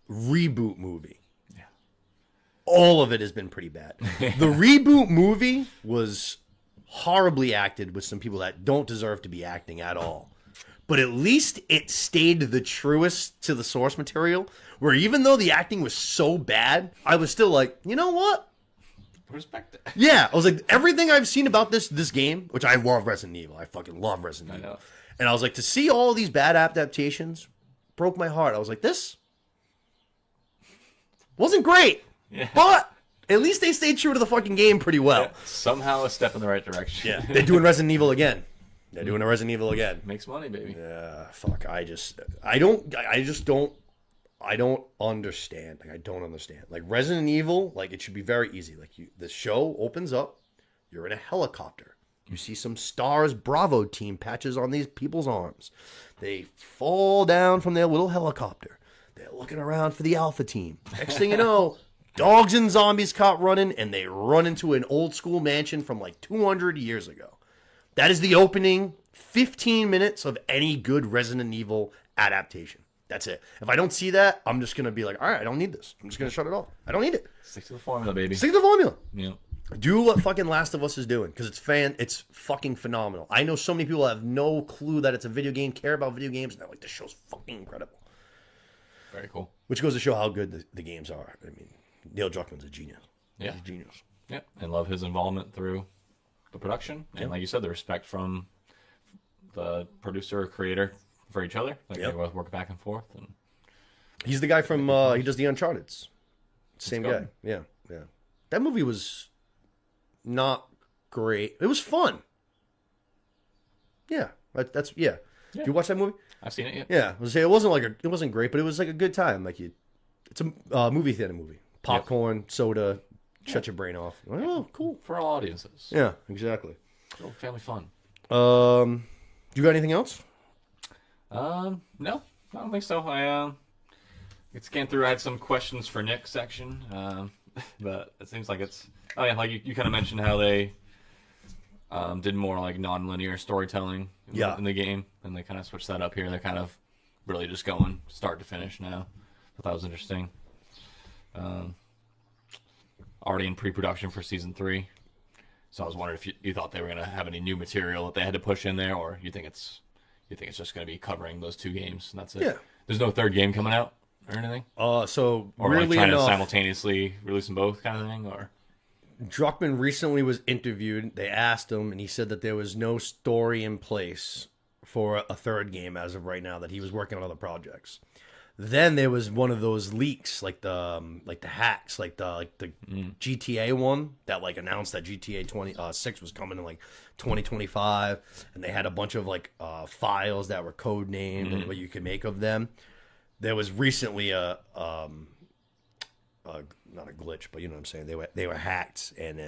reboot movie. Yeah. All of it has been pretty bad. The reboot movie was horribly acted with some people that don't deserve to be acting at all. But at least it stayed the truest to the source material, where even though the acting was so bad, I was still like, you know what? Respect it. Yeah, I was like, everything I've seen about this game, which I love Resident Evil. I fucking love Resident Evil. And I was like, to see all these bad adaptations broke my heart. I was like, this wasn't great. Yeah. But at least they stayed true to the fucking game pretty well. Yeah, somehow a step in the right direction. Yeah, they're doing Resident Evil again. They're doing a Resident Evil again. Makes money, baby. Yeah, fuck. I just don't understand. Like, I don't understand. Like, Resident Evil, like, it should be very easy. Like, the show opens up, you're in a helicopter. You see some Stars Bravo team patches on these people's arms. They fall down from their little helicopter. They're looking around for the Alpha team. Next thing you know, dogs and zombies caught running, and they run into an old school mansion from like 200 years ago. That is the opening 15 minutes of any good Resident Evil adaptation. That's it. If I don't see that, I'm just going to be like, all right, I don't need this. I'm just going to shut it off. I don't need it. Stick to the formula, baby. Stick to the formula. Yeah. Do what fucking Last of Us is doing, because it's fucking phenomenal. I know so many people have no clue that it's a video game, care about video games, and they're like, this show's fucking incredible. Very cool. Which goes to show how good the games are. I mean, Neil Druckmann's a genius. Yeah. He's a genius. Yeah, and love his involvement through the production. And like you said, the respect from the producer or creator for each other. Like they both work back and forth. And he's the guy from he does the Uncharted's. Same guy. Yeah. That movie was not great. It was fun. Yeah. That's Did you watch that movie? I've seen it. Yeah. Yeah. It wasn't great, but it was like a good time. Like it's a movie theater movie. Popcorn, soda, shut your brain off. Oh, cool. For all audiences. Yeah, exactly. Little family fun. You got anything else? No, I don't think so. I scanned through. I had some questions for Nick section, but it seems like it's. Oh yeah, like you kind of mentioned how they did more like non-linear storytelling in the game, and they kind of switched that up here. They're kind of really just going start to finish now. I thought that was interesting. Already in pre-production for season 3. So I was wondering if you thought they were going to have any new material that they had to push in there, or you think it's just going to be covering those 2 games and that's it. Yeah. There's no third game coming out or anything. So or really like trying to simultaneously release them both, kind of thing, or. Druckmann recently was interviewed. They asked him, and he said that there was no story in place for a third game as of right now. That he was working on other projects. Then there was one of those leaks, like the hacks, like the GTA one that like announced that GTA 6 was coming in like 2025, and they had a bunch of like files that were code named and what you could make of them. There was recently a not a glitch, but you know what I'm saying. They were hacked, and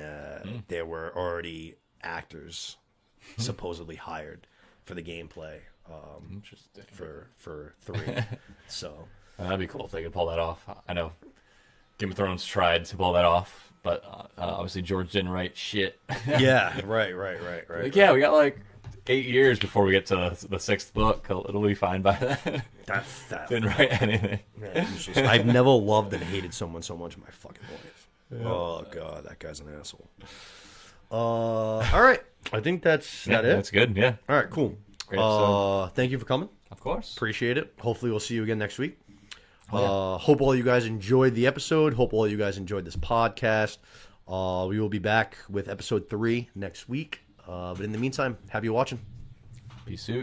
there were already actors supposedly hired for the gameplay. Interesting. For 3. So that'd be cool if they could pull that off. I know Game of Thrones tried to pull that off, but obviously George didn't write shit. yeah, right. Like, yeah, we got like 8 years before we get to the 6th book. It'll be fine by then. That Didn't write anything. I've never loved and hated someone so much in my fucking life. Yeah. Oh god, that guy's an asshole. All right, I think that's it. That's good. Yeah. All right, cool. Great episode. Thank you for coming. Of course. Appreciate it. Hopefully we'll see you again next week. Yeah. Hope all you guys enjoyed the episode. Hope all you guys enjoyed this podcast. We will be back with episode 3 next week. But in the meantime, happy watching. Peace out.